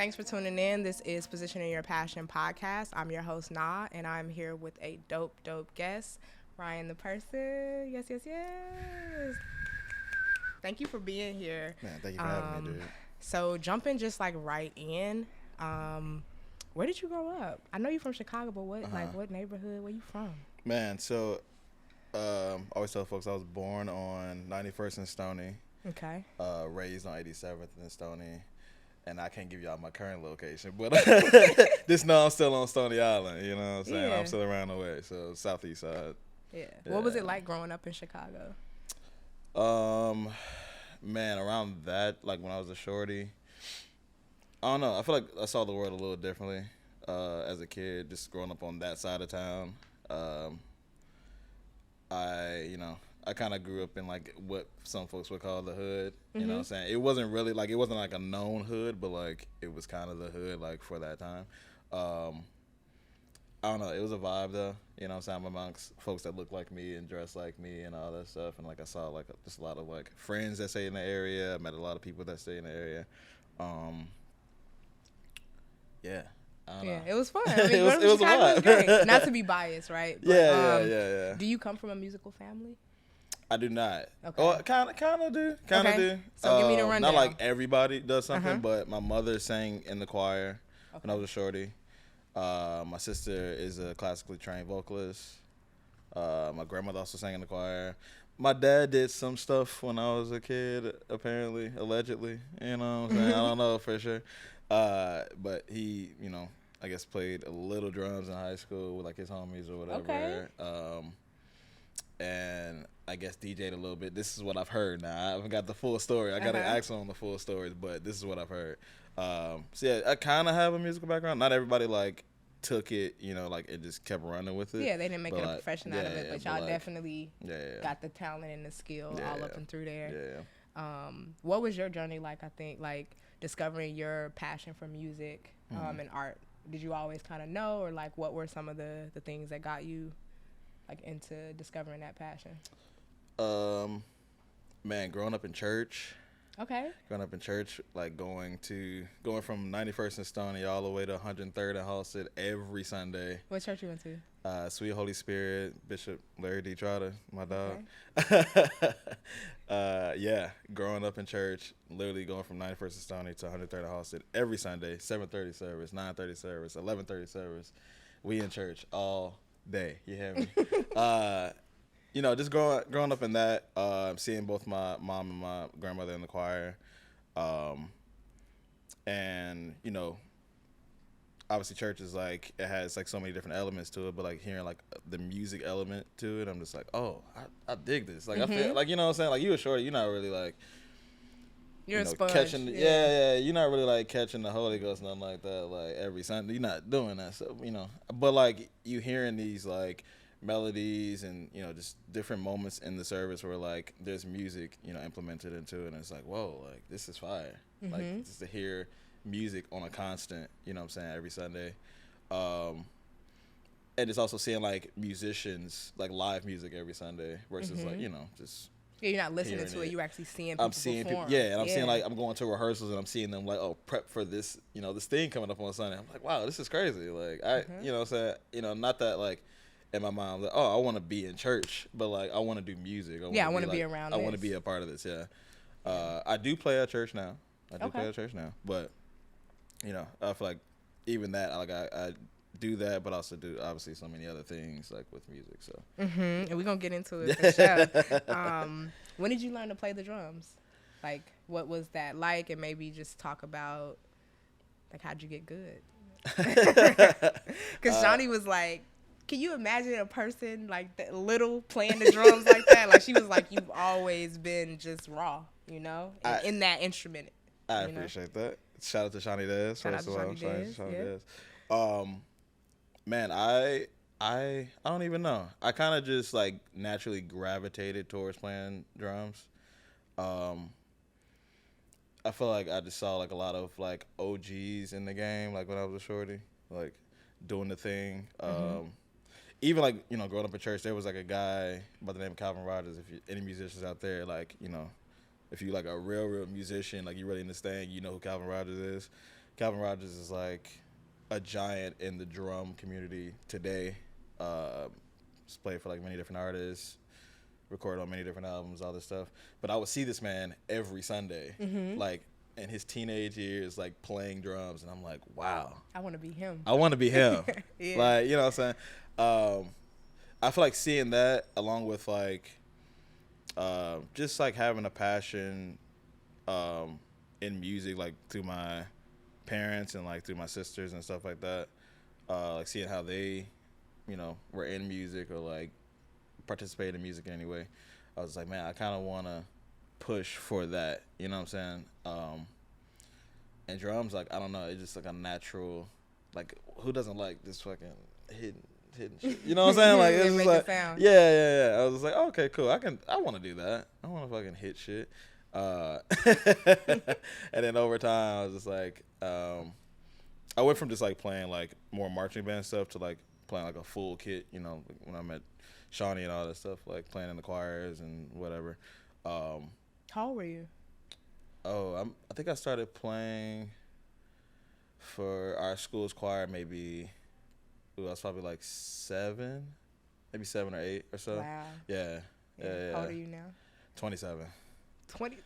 Thanks for tuning in. This is Positioning Your Passion podcast. I'm your host, Na, and I'm here with a dope guest, Ryan the person. Yes. Thank you for being here. Man, thank you for having me, dude. So jumping just like right in, where did you grow up? I know you're from Chicago, but what neighborhood? Where you from? Man, so I always tell folks I was born on 91st and Stony. Okay. Raised on 87th and Stony. And I can't give y'all my current location, but just know I'm still on Stony Island, you know what I'm saying? Yeah. I'm still around the way, so southeast side. Yeah. What was it like growing up in Chicago? Man, around that, like when I was a shorty, I don't know. I feel like I saw the world a little differently as a kid, just growing up on that side of town. I kind of grew up in like what some folks would call the hood. You know what I'm saying? It wasn't really like, it wasn't like a known hood, but like it was kind of the hood like for that time. I don't know. It was a vibe though. You know what I'm saying? I'm amongst folks that look like me and dress like me and all that stuff. And like I saw like just a lot of like friends that stay in the area. I met a lot of people that stay in the area. Yeah. I don't know. It was fun. I mean, It was a Chicago was lot. great. Not to be biased, right? But, Yeah. Do you come from a musical family? I do not. Okay. Oh, kind of do. So give me the rundown. Not like everybody does something, but my mother sang in the choir when I Okay. was a shorty. My sister is a classically trained vocalist. My grandmother also sang in the choir. My dad did some stuff when I was a kid, apparently, allegedly. You know what I'm saying? I don't know for sure. But he, I guess played a little drums in high school with like his homies or whatever. Okay. And I guess DJ'd a little bit. This is what I've heard now. I haven't got the full story. I got to ask on the full stories, but this is what I've heard. So yeah, I kind of have a musical background. Not everybody like took it, like it just kept running with it. Yeah, they didn't make it a like, profession out of it, but y'all definitely yeah. got the talent and the skill all up and through there. Yeah. What was your journey like, I think, like discovering your passion for music and art? Did you always kind of know, or like what were some of the things that got you like into discovering that passion? Man, growing up in church. Okay. Growing up in church, like going from 91st and Stony all the way to 103rd and Halsted every Sunday. What church you went to? Sweet Holy Spirit, Bishop Larry D. Trotter, my dog. Okay. Yeah, growing up in church, literally going from 91st and Stony to 103rd and Halsted every Sunday, 7:30 service, 9:30 service, 11:30 service. We in church all day. You hear me? Just growing up in that, seeing both my mom and my grandmother in the choir, and obviously church is like, it has like so many different elements to it, but like hearing like the music element to it, I'm just like, oh, I dig this. Like I feel like, you know what I'm saying? Like you a shorty, you're not really like, You're a sponge. catching. Yeah. You're not really like catching the Holy Ghost, nothing like that. Like every Sunday, you're not doing that. So but like you hearing these like melodies and just different moments in the service where like there's music implemented into it, and it's like, whoa, like this is fire. Like just to hear music on a constant, what I'm saying, every Sunday. And it's also seeing like musicians, like live music every Sunday versus like just you're not listening to it. You're actually seeing people I'm seeing perform. people, and I'm seeing like, I'm going to rehearsals and I'm seeing them like, oh, prep for this, this thing coming up on Sunday. I'm like, wow, this is crazy. Like I, what I'm saying, not that like in my mind, like, oh, I want to be in church, but like I want to do music. I want to be around. I want to be a part of this. Yeah. I do play at church now. But I feel like even that, like I do that, but also do obviously so many other things like with music. So. And we're gonna get into it for sure. When did you learn to play the drums? Like, what was that like? And maybe just talk about like how'd you get good? Because Johnny was like, can you imagine a person like that little playing the drums like that? Like she was like, you've always been just raw, in that instrument. I appreciate that. Shout out to Shawnee Dez. Shout out to Shawnee Dez. Man, I don't even know. I kind of just like naturally gravitated towards playing drums. I feel like I just saw like a lot of like OGs in the game, like when I was a shorty, like doing the thing. Even like, growing up in church, there was like a guy by the name of Calvin Rogers. If you, any musicians out there, like, if you like a real musician, like you really understand, you know who Calvin Rogers is. Calvin Rogers is like a giant in the drum community today. He's played for like many different artists, recorded on many different albums, all this stuff. But I would see this man every Sunday, like in his teenage years, like playing drums, and I'm like, wow, I want to be him. I want to be him. Yeah. Like, you know what I'm saying? I feel like seeing that along with like just like having a passion in music, like through my parents and like through my sisters and stuff like that, like seeing how they, you know, were in music or like participated in music in any way. I was like, man, I kind of want to push for that, you know what I'm saying? And drums, like, I don't know, it's just like a natural, like, who doesn't like this fucking hitting shit, you know what I'm saying? Like, it's just like, sound. yeah. I was just like, okay, cool, I want to do that. I want to fucking hit shit. And then over time, I was just like, I went from just like playing like more marching band stuff to like playing like a full kit, you know, when I met Shawnee and all that stuff, like playing in the choirs and whatever. How old were you? I think I started playing for our school's choir maybe, I was probably like 7, maybe 7 or 8 or so. Wow. Yeah. How old are you now? 27. 20 years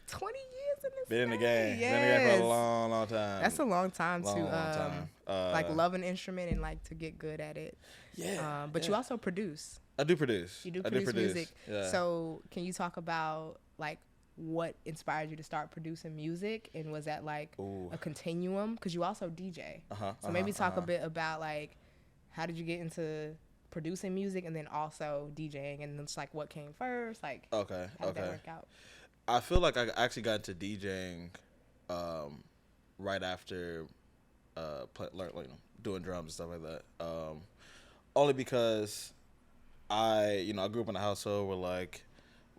in this Been in the thing. game. Been in the game for a long time. That's a long time long time. like love an instrument and like to get good at it. Yeah. But you also produce. I do produce. You do produce music. Yeah. So can you talk about like what inspired you to start producing music, and was that like a continuum? Because you also DJ. So maybe talk a bit about like how did you get into producing music and then also DJing, and it's like what came first, like how did that work out? I feel like I actually got into DJing right after doing drums and stuff like that. Only because I grew up in a household where like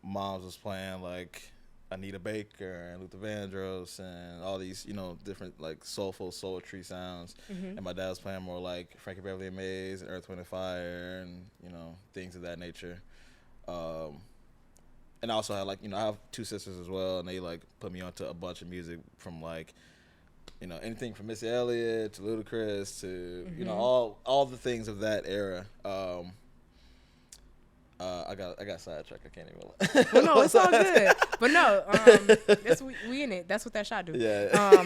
moms was playing like Anita Baker and Luther Vandross and all these, different like soulful sultry sounds. And my dad was playing more like Frankie Beverly and Maze and Earth, Wind and Fire and, things of that nature. And I also had like, I have 2 sisters as well, and they like put me onto a bunch of music from like, anything from Missy Elliott to Ludacris to, all the things of that era. I got sidetracked. I can't even. Well, no, it's all good. But no, we in it. That's what that shot do. Yeah.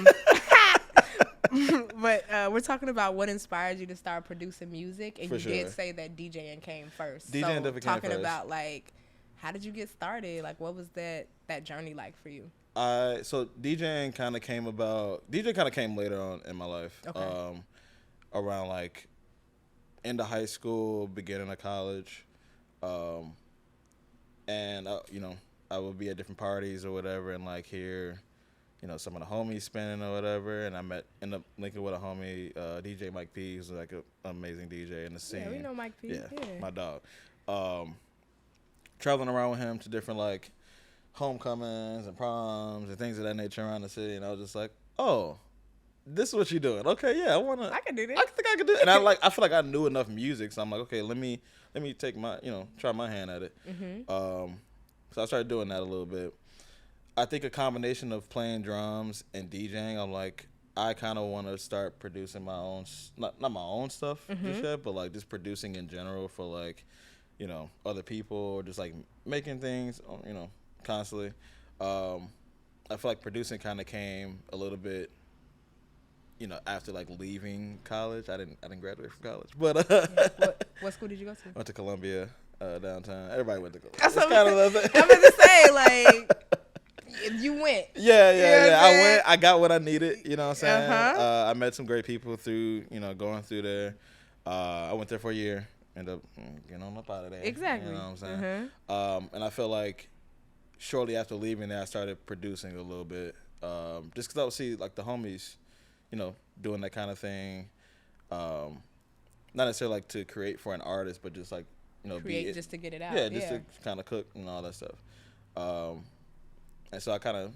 But we're talking about what inspired you to start producing music, and For you sure. did say that DJing came first. DJing definitely came talking first. about like how did you get started? Like what was that journey like for you? So DJing kind of came later on in my life. Okay. Around like end of high school, beginning of college. And I would be at different parties or whatever, and like hear, some of the homies spinning or whatever, and end up linking with a homie, DJ Mike P, who's like an amazing DJ in the scene. Yeah, we know Mike P. Yeah, my dog. Traveling around with him to different like homecomings and proms and things of that nature around the city, and I was just like, oh, this is what you're doing. Okay, yeah, I can do this. I think I can do it. And I feel like I knew enough music, so I'm like, okay, let me take my, try my hand at it. So I started doing that a little bit. I think a combination of playing drums and DJing, I'm like, I kind of want to start producing my own, not my own stuff just yet, but like just producing in general for like, other people, or just like making things, constantly. I feel like producing kind of came a little bit, after like leaving college. I didn't graduate from college, but What school did you go to? Went to Columbia downtown. Everybody went to Columbia. That's kind of the thing. I'm going to say like you went. Yeah. I went. I got what I needed. You know what I'm saying? I met some great people through going through there. I went there for a year. Ended up getting on up out of there. Exactly. You know what I'm saying? And I feel like shortly after leaving there, I started producing a little bit. Just because I would see like the homies, doing that kind of thing. Not necessarily like to create for an artist, but just like, create just to get it out. Yeah, just to kind of cook and all that stuff. And so I kind of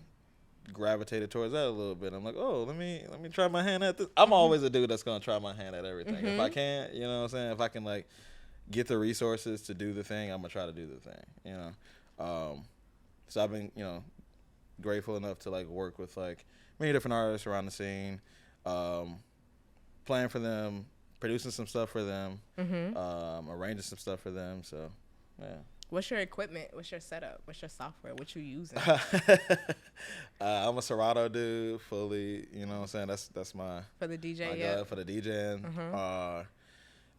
gravitated towards that a little bit. I'm like, oh, let me try my hand at this. I'm always a dude that's gonna try my hand at everything. If I can't, you know what I'm saying? If I can like get the resources to do the thing, I'm gonna try to do the thing. So I've been, grateful enough to like work with like many different artists around the scene. playing for them, producing some stuff for them, Mm-hmm. arranging some stuff for them. So, yeah. What's your equipment? What's your setup? What's your software? What you using? I'm a Serato dude, fully. You know what I'm saying? That's my For the DJ, my yeah. guy for the DJing. Mhm.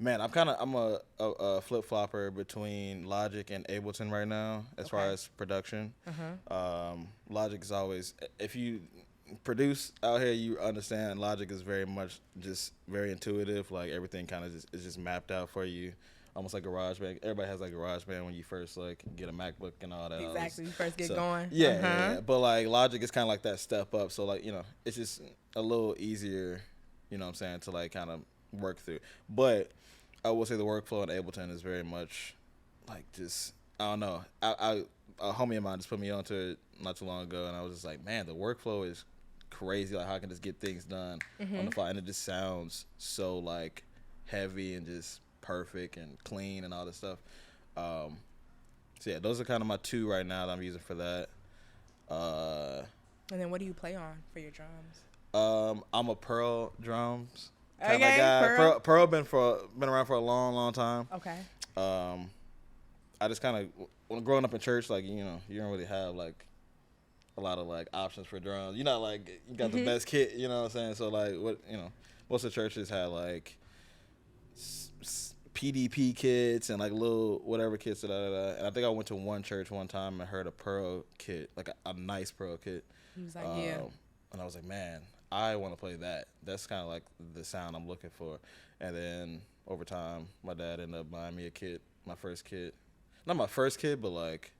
Man, I'm a flip flopper between Logic and Ableton right now as far Okay. as production. Uh-huh. Logic is always, if you produce out here, you understand Logic is very much just very intuitive. Like everything kind of is just mapped out for you, almost like GarageBand. Everybody has like GarageBand when you first like get a MacBook and all that. Exactly. You first get So, going. Yeah, Uh-huh. yeah. But like Logic is kind of like that step up. So like it's just a little easier. You know what I'm saying, to like kind of work through. But I will say the workflow in Ableton is very much like just I don't know. A homie of mine just put me onto it not too long ago, and I was just like, man, the workflow is crazy. Like how I can just get things done on the fly, and it just sounds so like heavy and just perfect and clean and all this stuff. So yeah, those are kind of my two right now that I'm using for that. And then what do you play on for your drums? I'm a Pearl drums kind of Okay, guy. Pearl been around for a long time. Okay. I just kind of when growing up in church, like you don't really have like a lot of like options for drums. You're not like you got the best kit. You know what I'm saying? So like most of the churches had like PDP kits and like little whatever kits. And I think I went to one church one time and heard a Pearl kit, like a nice Pearl kit. He was like, yeah. And I was like, man, I want to play that. That's kind of like the sound I'm looking for. And then over time, my dad ended up buying me a kit, my first kit. Not my first kit, but like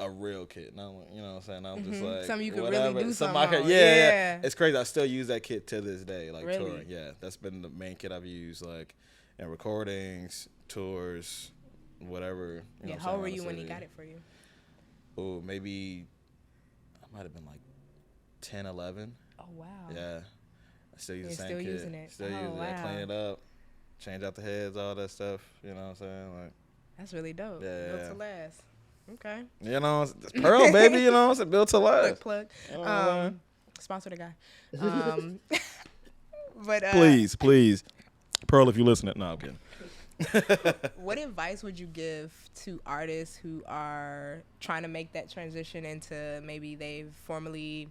a real kit. Not, you know what I'm saying? I'm just like Something you could whatever. really do Something something on. yeah. It's crazy. I still use that kit to this day, like Really? touring. Yeah, that's been the main kit I've used, like in recordings, tours, whatever. You know How old were you when he got it for you? Oh, maybe I might have been like 10, 11. Oh, wow. Yeah. I still use You're the same still kit. using it. Still Oh, use it. I wow. clean it up, change out the heads, all that stuff. You know what I'm saying? Like, That's really dope. Yeah. Built to last. Okay. you know, it's Pearl, baby. You know, it's built to last. Plug. You know what I'm saying? Sponsor the guy. But Please. Pearl, if you're listening. No, I'm kidding. what advice would you give to artists who are trying to make that transition into maybe they've formerly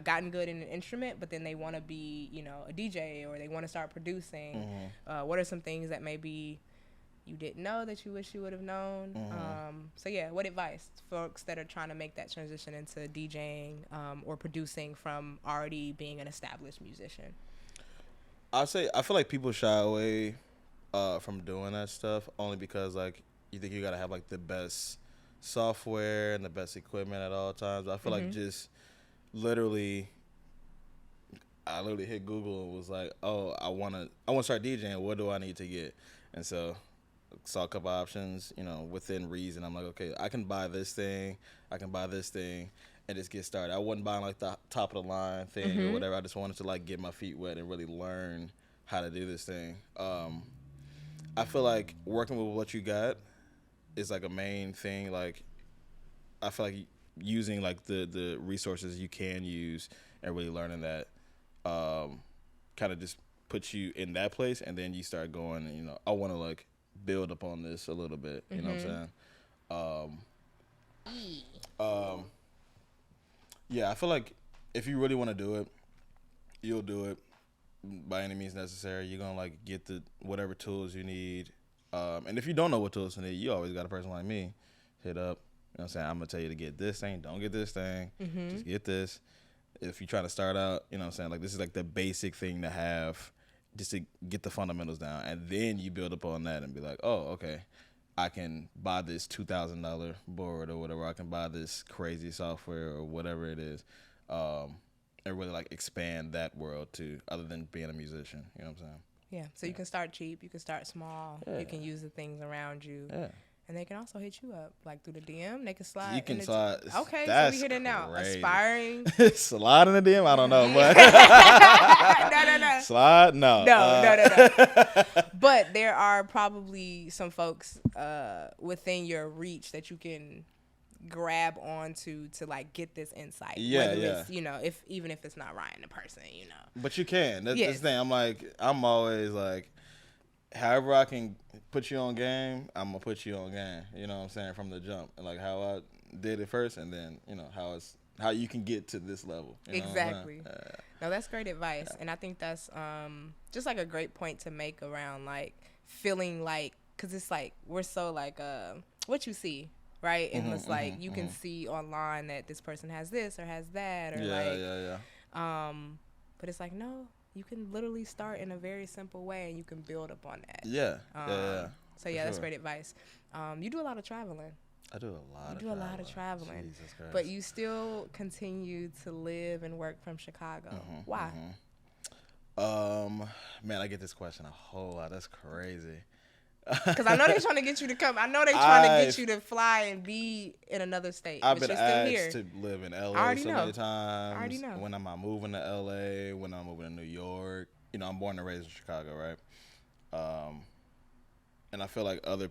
gotten good in an instrument, but then they want to be, a DJ or they want to start producing? What are some things that maybe you didn't know that you wish you would have known? So yeah, what advice folks that are trying to make that transition into DJing or producing from already being an established musician? I feel like people shy away from doing that stuff only because like you think you gotta have like the best software and the best equipment at all times. I feel like just I literally hit Google and was like, oh, I wanna start DJing. What do I need to get? And so saw a couple options, within reason. I'm like, okay, I can buy this thing, and just get started. I wasn't buying like the top of the line thing or whatever. I just wanted to like get my feet wet and really learn how to do this thing. I feel like working with what you got is like a main thing. Like I feel like using like the resources you can use and really learning that kind of just puts you in that place, and then you start going and I want to like build upon this a little bit. You know what I'm saying? Yeah, I feel like if you really want to do it, you'll do it by any means necessary. You're gonna like get the whatever tools you need, and if you don't know what tools you need, you always got a person like me hit up. You know what I'm saying? I'm gonna tell you to get this thing. Don't get this thing. Just get this. If you're trying to start out, you know what I'm saying? Like this is like the basic thing to have, just to get the fundamentals down, and then you build upon that and be like, oh, okay, I can buy this $2,000 board or whatever. I can buy this crazy software or whatever it is, and really like expand that world too, other than being a musician. You know what I'm saying? Yeah. So you can start cheap. You can start small. Yeah. You can use the things around you. Yeah. And they can also hit you up, like through the DM. They can slide. You can in slide. Okay, That's so we hit it now. crazy. Aspiring. Slide in the DM? I don't know, but No. slide? No. No. But there are probably some folks within your reach that you can grab onto to like get this insight. Yeah, whether yeah. it's, even if it's not Ryan in person, But you can. That's Yes. the thing. I'm always like, however I can put you on game, I'm gonna put you on game. You know what I'm saying, from the jump, and like how I did it first, and then how you can get to this level. You know Exactly. No, that's great advice, and I think that's just like a great point to make around like feeling like, because it's like we're so like what you see, right? And it's like you can see online that this person has this or has that, or but it's like, no, you can literally start in a very simple way and you can build upon that. Yeah. So yeah, that's great advice. You do a lot of traveling. I do a lot of traveling. Jesus Christ. But you still continue to live and work from Chicago. Why? Man, I get this question a whole lot. That's crazy. Because I know they're trying to get you to come. I know they're trying to get you to fly and be in another state. I've but been you're still asked here. to live in LA so many times. I already know. When am I moving to LA? When I'm moving to New York? I'm born and raised in Chicago, right? And I feel like other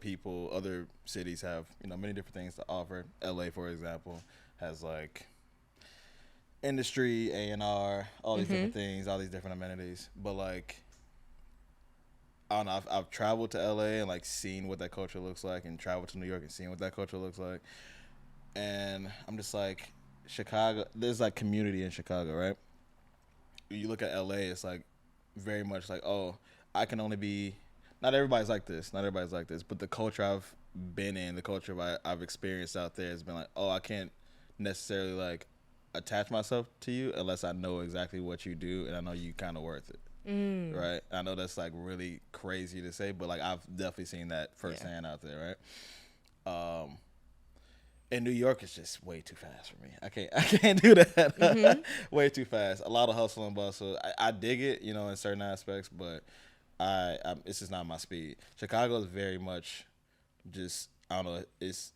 cities have, many different things to offer. LA, for example, has like industry, A&R, all these different things, all these different amenities. But like, I don't know, I've traveled to LA and like seen what that culture looks like, and traveled to New York and seen what that culture looks like. And I'm just like, Chicago, there's like community in Chicago, right? You look at LA, it's like very much like, oh, I can only be, not everybody's like this, but the culture I've been in, the culture I've experienced out there has been like, oh, I can't necessarily like attach myself to you unless I know exactly what you do and I know you kind of worth it. Right? I know that's like really crazy to say, but like I've definitely seen that firsthand out there, right? And New York is just way too fast for me. I can't do that. Way too fast. A lot of hustle and bustle. I dig it, in certain aspects, but it's just not my speed. Chicago is very much just, I don't know, it's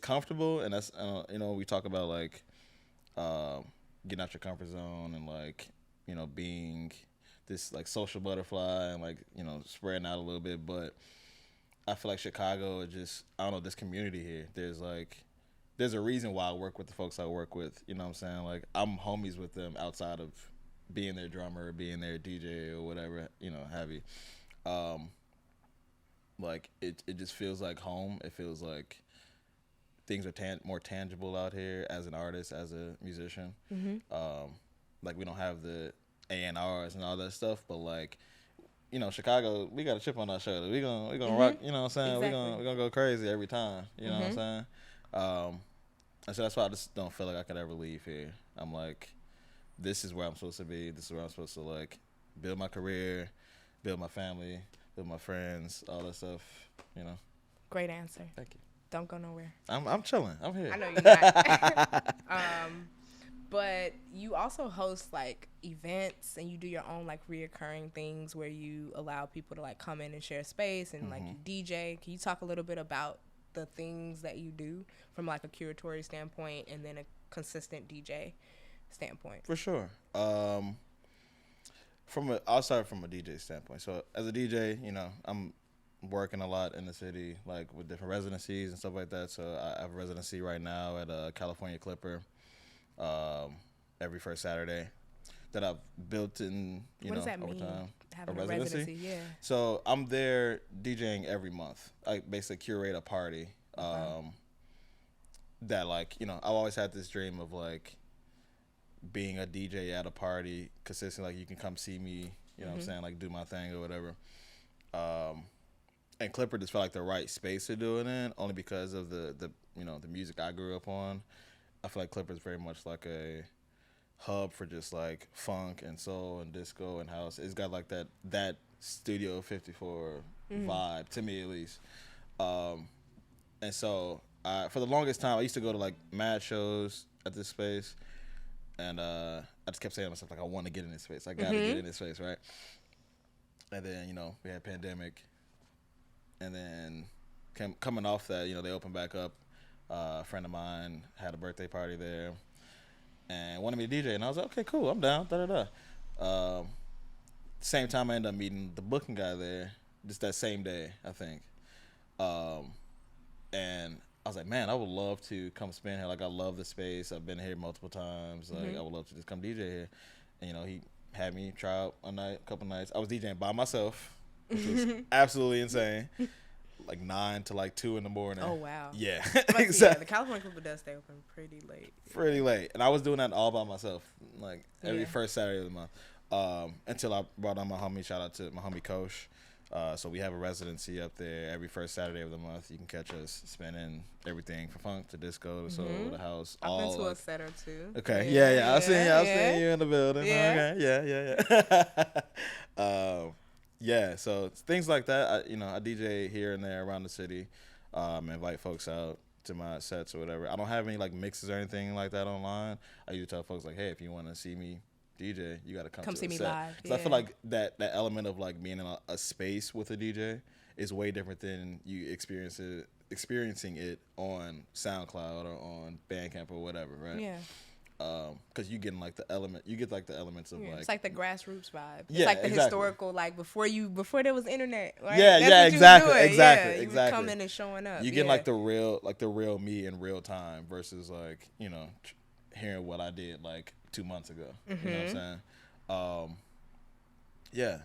comfortable, and that's, we talk about like getting out your comfort zone and like, being this like social butterfly and like, spreading out a little bit, but I feel like Chicago is just, I don't know, this community here. There's a reason why I work with the folks I work with, you know what I'm saying? Like, I'm homies with them outside of being their drummer, being their DJ or whatever, have you. Like, it just feels like home. It feels like things are more tangible out here as an artist, as a musician. Like, we don't have the A&Rs and all that stuff, but like, Chicago, we got a chip on our shoulder. We gonna rock, you know what I'm saying? Exactly. We're gonna go crazy every time, you know what I'm saying? And so that's why I just don't feel like I could ever leave here. I'm like, this is where I'm supposed to be. This is where I'm supposed to like build my career, build my family, build my friends, all that stuff, Great answer. Thank you. Don't go nowhere. I'm chilling. I'm here. I know you're not. But you also host like events, and you do your own like reoccurring things where you allow people to like come in and share space, and like you DJ. Can you talk a little bit about the things that you do from like a curatory standpoint and then a consistent DJ standpoint? For sure. I'll start from a DJ standpoint. So as a DJ, I'm working a lot in the city, like with different residencies and stuff like that. So I have a residency right now at California Clipper every first Saturday that I've built in, what does that over mean, time. having a residency? Yeah. So I'm there DJing every month. I basically curate a party that like, I've always had this dream of like being a DJ at a party consistently. Like, you can come see me, you know what I'm saying, like do my thing or whatever. And Clipper just felt like the right space to do it in, only because of the music I grew up on. I feel like Clipper is very much like a hub for just like funk and soul and disco and house. It's got like that Studio 54 vibe, to me at least. And so for the longest time, I used to go to like mad shows at this space, and I just kept saying to myself, like, I want to get in this space. I got to get in this space, right? And then, we had pandemic. And then coming off that, they opened back up. A friend of mine had a birthday party there and wanted me to DJ. And I was like, okay, cool, I'm down, Same time I ended up meeting the booking guy there, just that same day, I think. And I was like, man, I would love to come spin here. Like, I love the space. I've been here multiple times. Like, I would love to just come DJ here. And, you know, he had me try out a couple nights. I was DJing by myself, which was absolutely insane. Like 9 to like 2 in the morning. Oh, wow. Yeah. Exactly. Yeah, the California Club does stay open pretty late. Pretty late. And I was doing that all by myself, like every first Saturday of the month. Until I brought on my homie. Shout out to my homie Coach. So we have a residency up there every first Saturday of the month. You can catch us spinning everything from funk to disco to soul to house. I've been to a set or two. Okay, yeah. I've seen you in the building. Yeah. Okay, yeah. So things like that. I DJ here and there around the city. Invite folks out to my sets or whatever. I don't have any like mixes or anything like that online. I usually tell folks like, hey, if you want to see me DJ, you got to come to see the me set. live. Because I feel like that element of like being in a space with a DJ is way different than you experiencing it on SoundCloud or on Bandcamp or whatever, right? Yeah. Because you get like the elements of like it's like the grassroots vibe. It's Yeah, like the exactly. historical, like before there was internet. Right? Yeah, That's yeah, what exactly, you were doing. exactly, You exactly. were coming and showing up. You get like the real me in real time versus like hearing what I did like 2 months ago. You know what I'm saying? Yeah.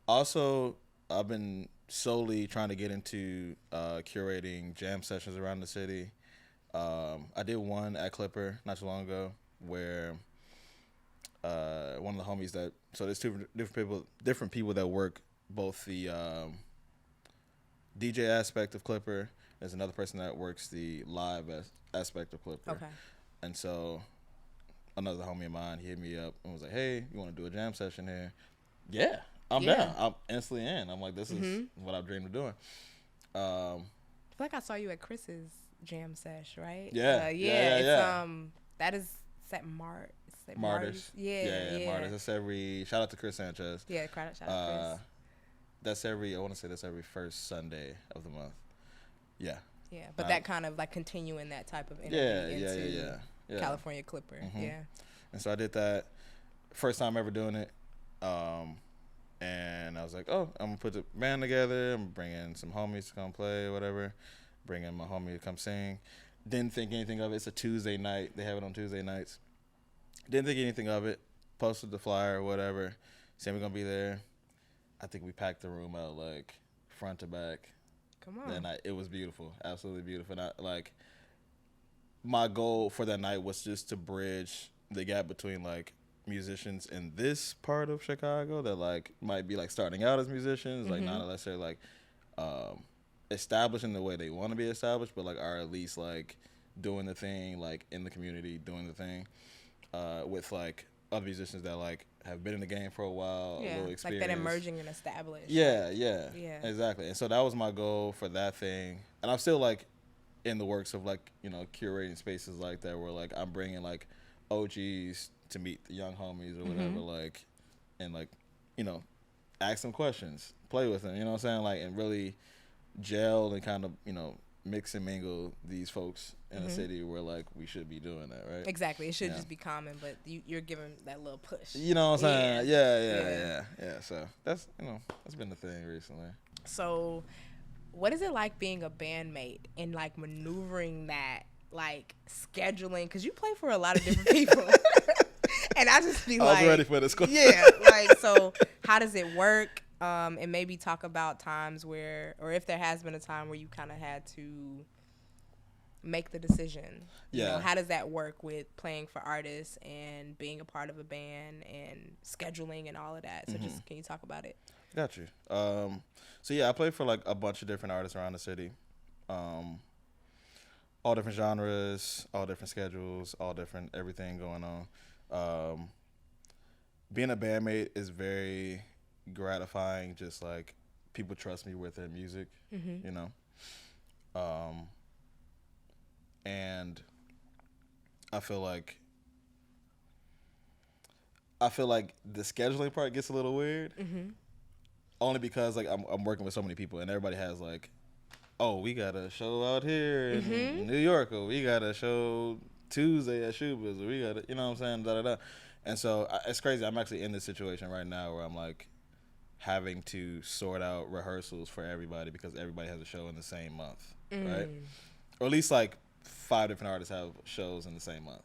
Also, I've been solely trying to get into curating jam sessions around the city. I did one at Clipper not too long ago where one of the homies there's two different people that work both the DJ aspect of Clipper. There's another person that works the live aspect of Clipper. Okay. And so another homie of mine, he hit me up and was like, hey, you want to do a jam session here? Yeah, I'm down. I'm instantly in. I'm like, this is what I've dreamed of doing. I feel like I saw you at Chris's jam sesh, right? Yeah. That is at Martyrs. Yeah, Martyrs. That's shout out to Chris Sanchez. Yeah, shout out to Chris. I want to say that's every first Sunday of the month. Yeah. Yeah, but that kind of like continuing that type of energy into California Clipper. Yeah. And so I did that. First time ever doing it. And I was like, oh, I'm going to put the band together. I'm bringing some homies to come play or whatever. Bring in my homie to come sing. Didn't think anything of it. It's a Tuesday night. They have it on Tuesday nights. Didn't think anything of it. Posted the flyer or whatever. Saying we're going to be there. I think we packed the room out like front to back. Come on. It was beautiful. Absolutely beautiful. And my goal for that night was just to bridge the gap between like musicians in this part of Chicago that like might be like starting out as musicians, like not necessarily like established in the way they want to be established, but like are at least like doing the thing, like in the community, doing the thing, with like other musicians that like have been in the game for a while, a little experience. Like that emerging and established. Yeah, exactly. And so that was my goal for that thing. And I'm still like in the works of like, curating spaces like that where like I'm bringing like OGs to meet the young homies or whatever, like, and like, ask them questions, play with them, you know what I'm saying? Like, and really gel and kind of, mix and mingle these folks in a city where like we should be doing that, right? Exactly. It should just be common, but you're giving that little push. You know what I'm saying? Yeah. So that's that's been the thing recently. So what is it like being a bandmate and like maneuvering that, like scheduling? Because you play for a lot of different people. And I just be like, I was ready for this question. Yeah. Like, so how does it work? And maybe talk about times where, or if there has been a time where you kind of had to make the decision. Yeah. How does that work with playing for artists and being a part of a band and scheduling and all of that? So just, can you talk about it? Got you. So yeah, I play for like a bunch of different artists around the city. All different genres, all different schedules, all different everything going on. Being a bandmate is very gratifying, just like people trust me with their music, and I feel like the scheduling part gets a little weird, only because like I'm working with so many people and everybody has like, oh, we got a show out here in New York, or we got a show Tuesday at Shuba's, or we got a, you know what I'm saying, and so it's crazy. I'm actually in this situation right now where I'm like having to sort out rehearsals for everybody because everybody has a show in the same month, right? or at least like 5 different artists have shows in the same month.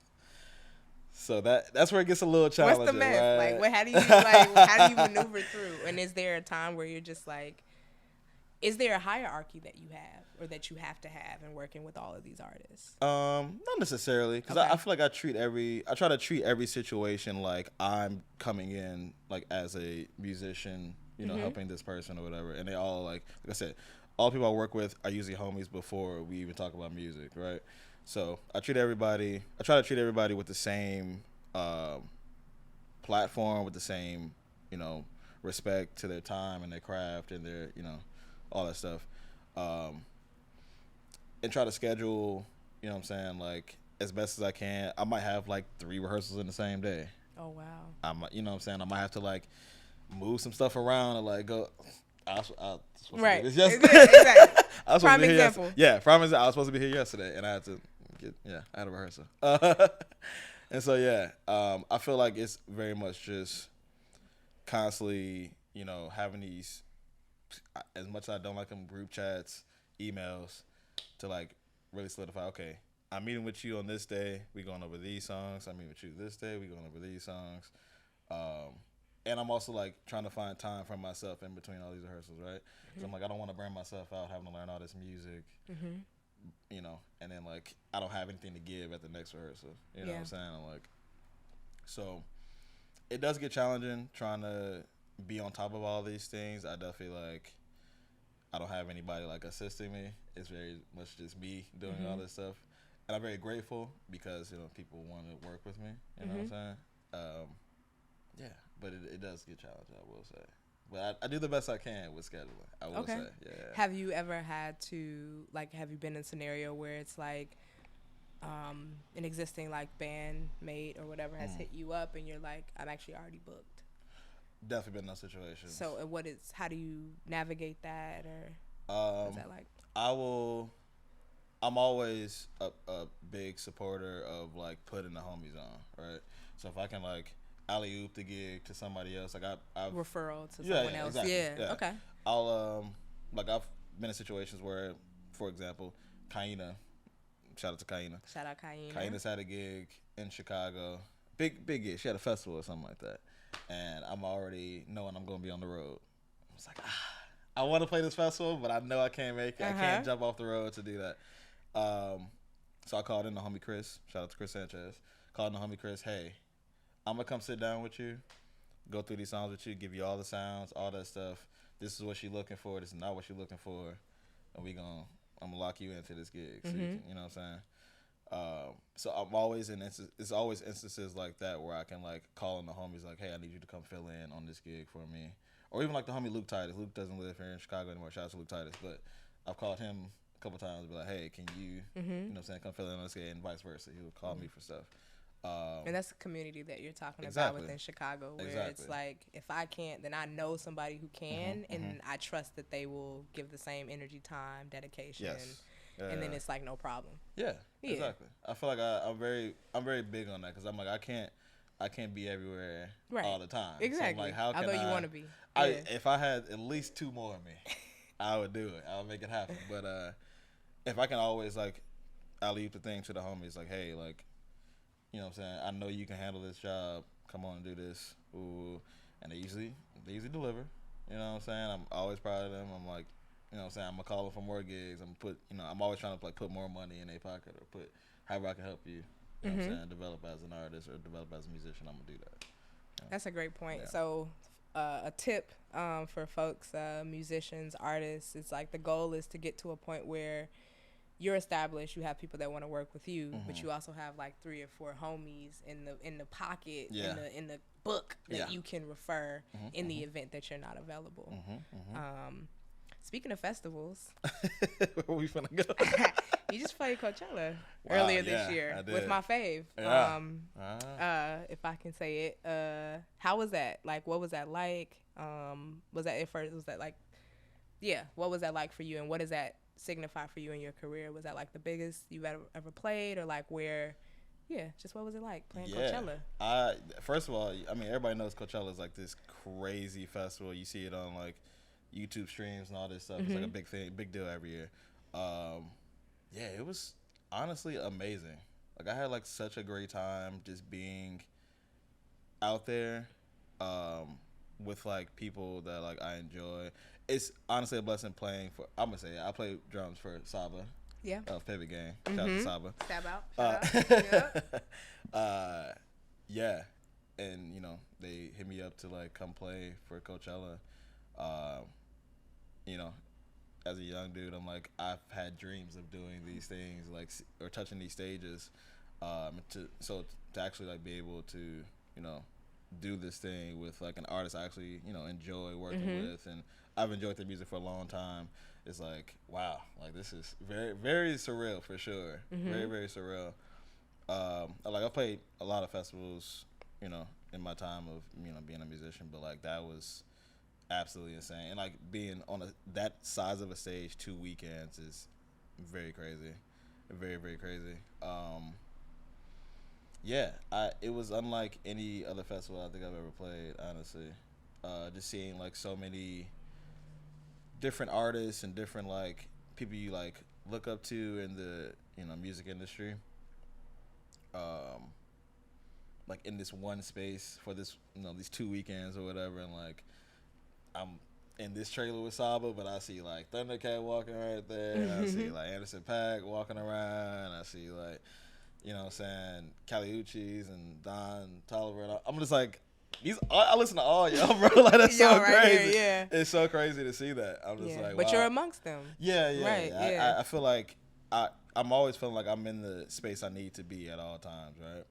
So that's where it gets a little challenging. What's the mess? Right? Like, how do you maneuver through? And is there a time where you're just like, is there a hierarchy that you have or that you have to have in working with all of these artists? Not necessarily, because I feel like I try to treat every situation like I'm coming in like as a musician, helping this person or whatever, and they all like I said, all the people I work with are usually homies before we even talk about music, right? So I try to treat everybody with the same platform, with the same, respect to their time and their craft and their, all that stuff. And try to schedule, what I'm saying, like as best as I can. I might have like 3 rehearsals in the same day. Oh, wow. I might, what I'm saying, I might have to like move some stuff around and like go. Right. Exactly. Prime example. Yeah, prime example. I was supposed to be here yesterday, and I had to I had a rehearsal. And so I feel like it's very much just constantly, having these, as much as I don't like them, group chats, emails, to like really solidify. Okay, I'm meeting with you on this day. We going over these songs. I'm meeting with you this day. We going over these songs. And I'm also like trying to find time for myself in between all these rehearsals, right? So I'm like, I don't want to burn myself out having to learn all this music, and then like I don't have anything to give at the next rehearsal. You know what I'm saying? I'm like, so it does get challenging trying to be on top of all these things. I definitely like I don't have anybody like assisting me. It's very much just me doing all this stuff, and I'm very grateful because people want to work with me. You know what I'm saying? Yeah, but it does get challenging, I will say. But I do the best I can with scheduling, I will say. Yeah. Have you ever had to, like, have you been in a scenario where it's like an existing, like, bandmate or whatever has hit you up and you're like, I'm actually already booked? Definitely been in those situations. So how do you navigate that, or what's that like? I'm always a big supporter of, like, putting the homies on, right? So if I can, like, alley-oop the gig to somebody else, like I've referral to someone else. Exactly. Yeah. Okay. I'll like I've been in situations where, for example, Kaina, shout out to Kaina. Shout out Kaina. Kaina's had a gig in Chicago, big gig. She had a festival or something like that, and I'm already knowing I'm gonna be on the road. I was like, I want to play this festival, but I know I can't make it. I can't jump off the road to do that. So I called in the homie Chris. Shout out to Chris Sanchez. Called in the homie Chris. Hey, I'm going to come sit down with you, go through these songs with you, give you all the sounds, all that stuff. This is what she's looking for. This is not what she's looking for. And I'm going to lock you into this gig. So you know what I'm saying? So I'm always it's always instances like that where I can like call in the homies like, hey, I need you to come fill in on this gig for me. Or even like the homie Luke Titus. Luke doesn't live here in Chicago anymore. Shout out to Luke Titus. But I've called him a couple times and be like, hey, can you, you know what I'm saying, come fill in on this gig, and vice versa. He would call me for stuff. And that's the community that you're talking about within Chicago, where it's like, if I can't, then I know somebody who can, and I trust that they will give the same energy, time, dedication, and then it's like no problem. Yeah, exactly. I feel like I'm very big on that because I'm like I can't be everywhere all the time. Exactly. So I'm like, how can although you want to be. If I had at least 2 more of me, I would do it. I would make it happen. But if I can always like alley-oop the thing to the homies, like, hey, like, you know what I'm saying, I know you can handle this job. Come on and do this. Ooh. And they usually deliver. You know what I'm saying? I'm always proud of them. I'm like, you know what I'm saying, I'm gonna call them for more gigs. I'm always trying to like put more money in their pocket or put however I can help you. You know what I'm saying? Develop as an artist or develop as a musician. I'm gonna do that. That's a great point. Yeah. So a tip for folks, musicians, artists, it's like the goal is to get to a point where you're established, you have people that want to work with you, but you also have like 3 or 4 homies in the pocket, in the book that you can refer in the event that you're not available. Speaking of festivals, where we finna go? You just played Coachella earlier this year with my fave. If I can say it, how was that? Like, what was that like? Was that at first? Was that like, what was that like for you? And what does that signify for you in your career? Was that like the biggest you've ever played, or like where? Just what was it like playing Coachella? First of all, I mean, everybody knows Coachella is like this crazy festival. You see it on like YouTube streams and all this stuff. It's like a big thing, big deal every year. Yeah, it was honestly amazing. Like I had like such a great time just being out there, with like people that like I enjoy. It's honestly a blessing playing for. I'm gonna say it, I play drums for Saba. Yeah. Pivot Gang. Shout out to Saba. Stab out. Shout out. Yep. Yeah, and they hit me up to like come play for Coachella. Um, you know, as a young dude, I'm like I've had dreams of doing these things like or touching these stages, to actually like be able to do this thing with like an artist I actually enjoy working with, and I've enjoyed their music for a long time. It's like wow, like this is very very surreal for sure, very very surreal. Like I played a lot of festivals, in my time of being a musician, but like that was absolutely insane, and like being on that size of a stage 2 weekends is very crazy, very very crazy. Yeah, it was unlike any other festival I think I've ever played, honestly. Just seeing like so many different artists and different like people you like look up to in the music industry. Like in this one space for this these 2 weekends or whatever, and like I'm in this trailer with Saba, but I see like Thundercat walking right there, and I see like Anderson .Paak walking around, I see like what I'm saying, Caliucci's and Don Tolliver, and I'm just like, I listen to all y'all, bro. Like that's so right crazy. Here, yeah. It's so crazy to see that. I'm just like, but wow. you're amongst them. Yeah, yeah. Right, yeah. yeah. I feel like I'm always feeling like I'm in the space I need to be at all times, right?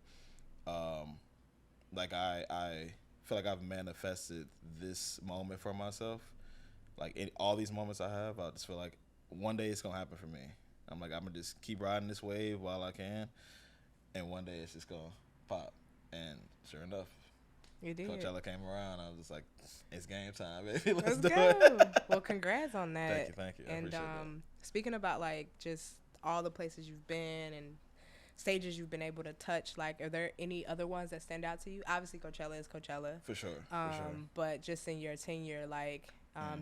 Like I feel like I've manifested this moment for myself. Like in all these moments I have, I just feel like one day it's gonna happen for me. I'm like, I'm gonna just keep riding this wave while I can, and one day it's just gonna pop. And sure enough, you did. Coachella came around. I was just like, it's game time, baby. Let's go. do it. Well, congrats on that. Thank you. I and appreciate that. Speaking about like just all the places you've been and stages you've been able to touch, like are there any other ones that stand out to you? Obviously Coachella is Coachella. For sure. But just in your tenure, like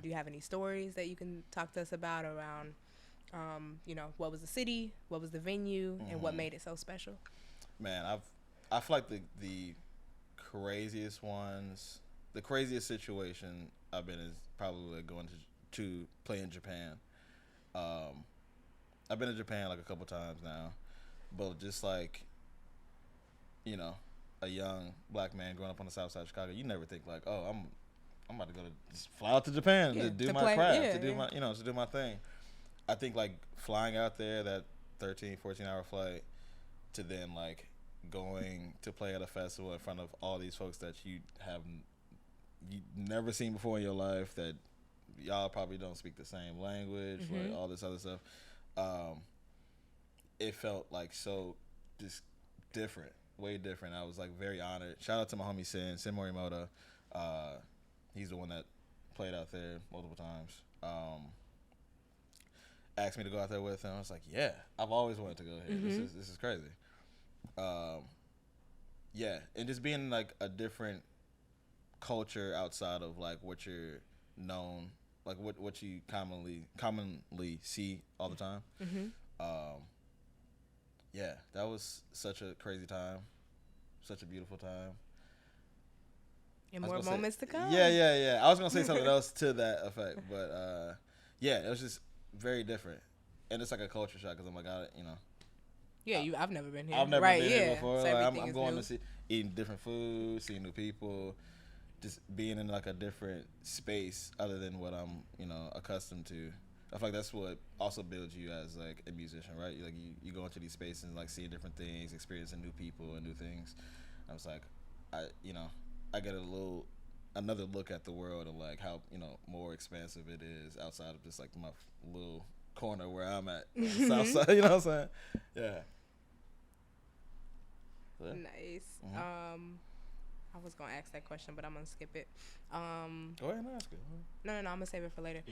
do you have any stories that you can talk to us about around what was the city, what was the venue, and what made it so special? Man, I feel like the craziest situation I've been is probably like going to play in Japan. I've been to Japan like a couple times now, but just like a young black man growing up on the south side of Chicago, you never think like, oh, I'm about to go to just fly out to Japan to do my craft, to do my to do my thing. I think like flying out there, that 13-14 hour flight, to then like going to play at a festival in front of all these folks that you never seen before in your life, that y'all probably don't speak the same language, like all this other stuff. It felt like so just different, way different. I was like very honored. Shout out to my homie Sin Morimoto. He's the one that played out there multiple times. Asked me to go out there with him. I was like, yeah, I've always wanted to go here. This is crazy. Yeah, and just being like a different culture outside of like what you're known, like what you commonly see all the time. Yeah, that was such a crazy time, such a beautiful time. And more moments to come. Yeah. I was gonna say something else to that effect, but yeah, it was just very different, and it's like a culture shock because I'm like, yeah, I've never been here. I've never been here before. So like, I'm going to eating different food, seeing new people, just being in like a different space other than what I'm accustomed to. I feel like that's what also builds you as like a musician, right? Like you go into these spaces and like seeing different things, experiencing new people and new things. I was like, I get another look at the world and like how more expansive it is outside of just like my little corner where I'm at, south side. You know what I'm saying? Yeah. Nice. I was gonna ask that question, but I'm gonna skip it. Go ahead and ask it. No, I'm gonna save it for later.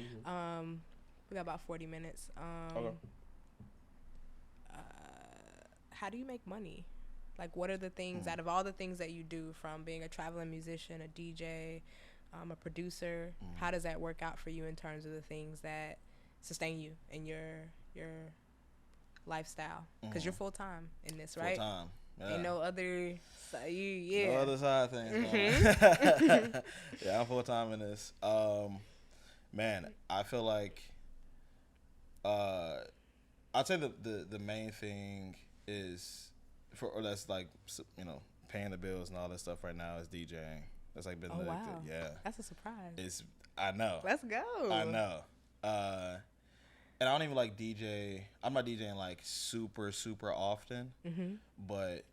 We got about 40 minutes. Okay. How do you make money? Like, what are the things out of all the things that you do, from being a traveling musician, a DJ, a producer? How does that work out for you in terms of the things that sustain you and your lifestyle? Because you're full time in this, right? Full time. Yeah. Ain't no other. No other side things. Yeah, I'm full time in this. Man, I feel like I'd say the main thing is that's like, you know, paying the bills and all that stuff right now is DJing. That's like been wow. yeah. That's a surprise. I know. Let's go. I know. And I don't even like DJ. I'm not DJing like super often, but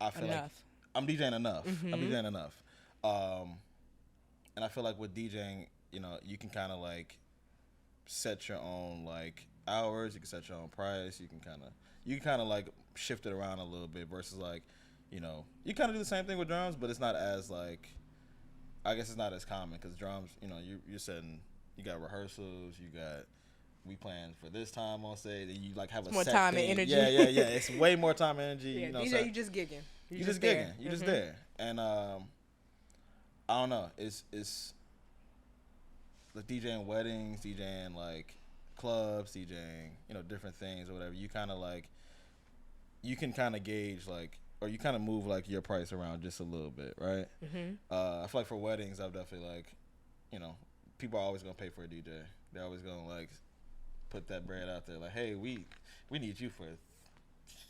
I feel like I'm DJing enough. I'm DJing enough. And I feel like with DJing, you know, you can kind of like set your own like hours. You can set your own price. You can kind of like shift it around a little bit versus like, you know, you kind of do the same thing with drums, but it's not as like, I guess it's not as common because drums, you know, you're setting, you got rehearsals, we playing for this time on stage, and you like have a more set time thing. and energy. Yeah. It's way more time and energy. Yeah, you know, DJ, you just gigging. You just gigging. You just there. And I don't know. It's like DJing weddings, DJing like clubs, DJing, you know, different things or whatever. You kind of like, you can kind of gauge like, or you kind of move like your price around just a little bit, right? I feel like for weddings, I've definitely like, you know, people are always gonna pay for a DJ. They're always gonna like put that bread out there, like, hey, we need you for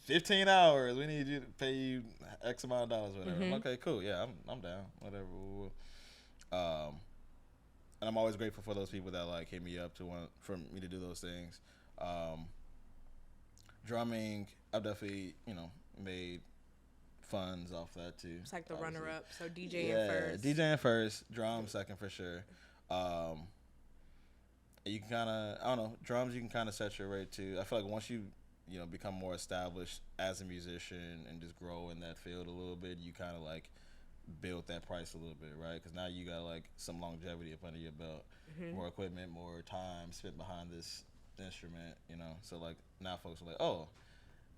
15 hours. We need you to pay you X amount of dollars, whatever. Okay, cool. Yeah, I'm down. Whatever. And I'm always grateful for those people that like hit me up for me to do those things. Drumming, I've definitely, you know, made funds off that too. It's like the runner-up. So DJing first. DJing first, drums second for sure. You can kind of, I don't know, drums you can kind of set your rate too. I feel like once you know, become more established as a musician and just grow in that field a little bit, you kind of like build that price a little bit, right? Because now you got like some longevity up under your belt, more equipment, more time spent behind this instrument, you know. So like now folks are like, oh,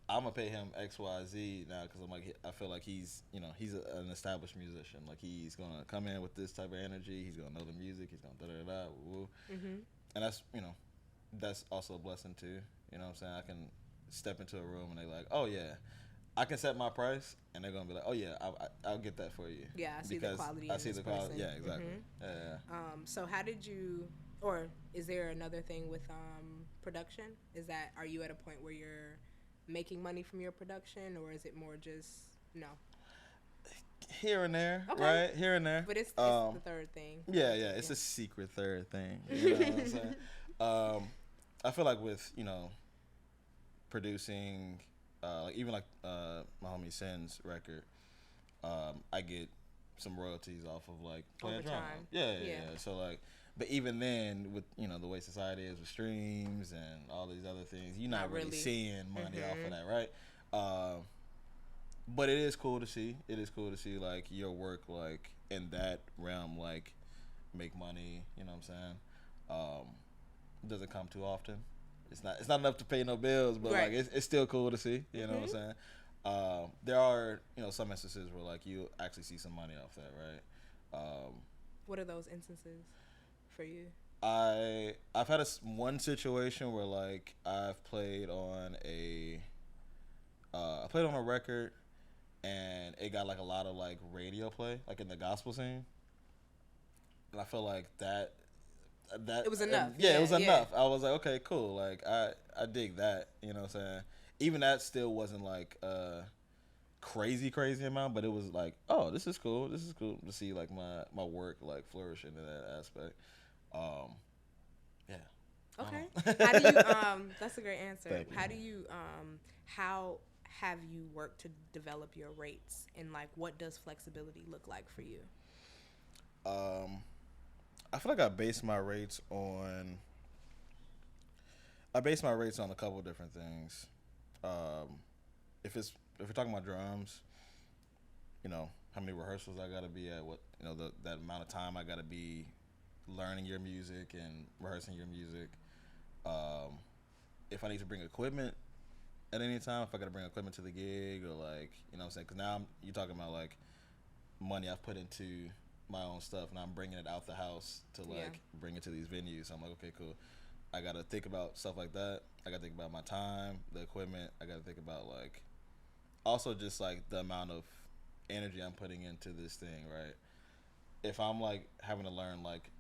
I'm gonna pay him XYZ now because I'm like, I feel like he's, you know, he's an established musician. Like he's gonna come in with this type of energy. He's gonna know the music. He's gonna da-da-da-da, woo. And that's, you know, that's also a blessing too. You know what I'm saying? I can step into a room and they're like, oh yeah, I can set my price, and they're gonna be like, oh yeah, I'll get that for you. Yeah, I see the quality. I see the quality. Yeah, exactly. Yeah. So how did you, or is there another thing with production? Are you at a point where you're making money from your production, or is it more just no? Here and there, right? Here and there. But it's the third thing. Yeah, it's a secret third thing. You know what I'm saying? I feel like with, you know, producing, like even like my homie Sin's record, I get some royalties off of like playing drums. Yeah. So like, but even then, with, you know, the way society is with streams and all these other things, you're not really seeing money off of that, right? But it is cool to see. It is cool to see like your work like in that realm like make money. You know what I'm saying? It doesn't come too often. It's not enough to pay no bills, but like it's still cool to see. You know what I'm saying? There are, you know, some instances where like you actually see some money off that, right? What are those instances for you? I've had one situation where like I've played on a record, and it got like a lot of like radio play, like in the gospel scene, and I feel like that it was enough. It was enough. I was like, okay, cool. Like I dig that. You know what I'm saying? Even that still wasn't like crazy amount, but it was like, oh, this is cool. This is cool to see like my work like flourish into that aspect. Yeah. Okay. How do you that's a great answer. How do you how have you worked to develop your rates, and like what does flexibility look like for you? I feel like I base my rates on a couple of different things. If we're talking about drums, you know, how many rehearsals I gotta be at, what, you know, that amount of time I gotta be learning your music and rehearsing your music. If I need to bring equipment at any time, if I gotta bring equipment to the gig, or like, you know what I'm saying, because now you're talking about like money I've put into my own stuff, and I'm bringing it out the house to like bring it to these venues. I'm like, okay, cool. I gotta think about stuff like that. I gotta think about my time, the equipment. I gotta think about like also just like the amount of energy I'm putting into this thing, right? If I'm like having to learn like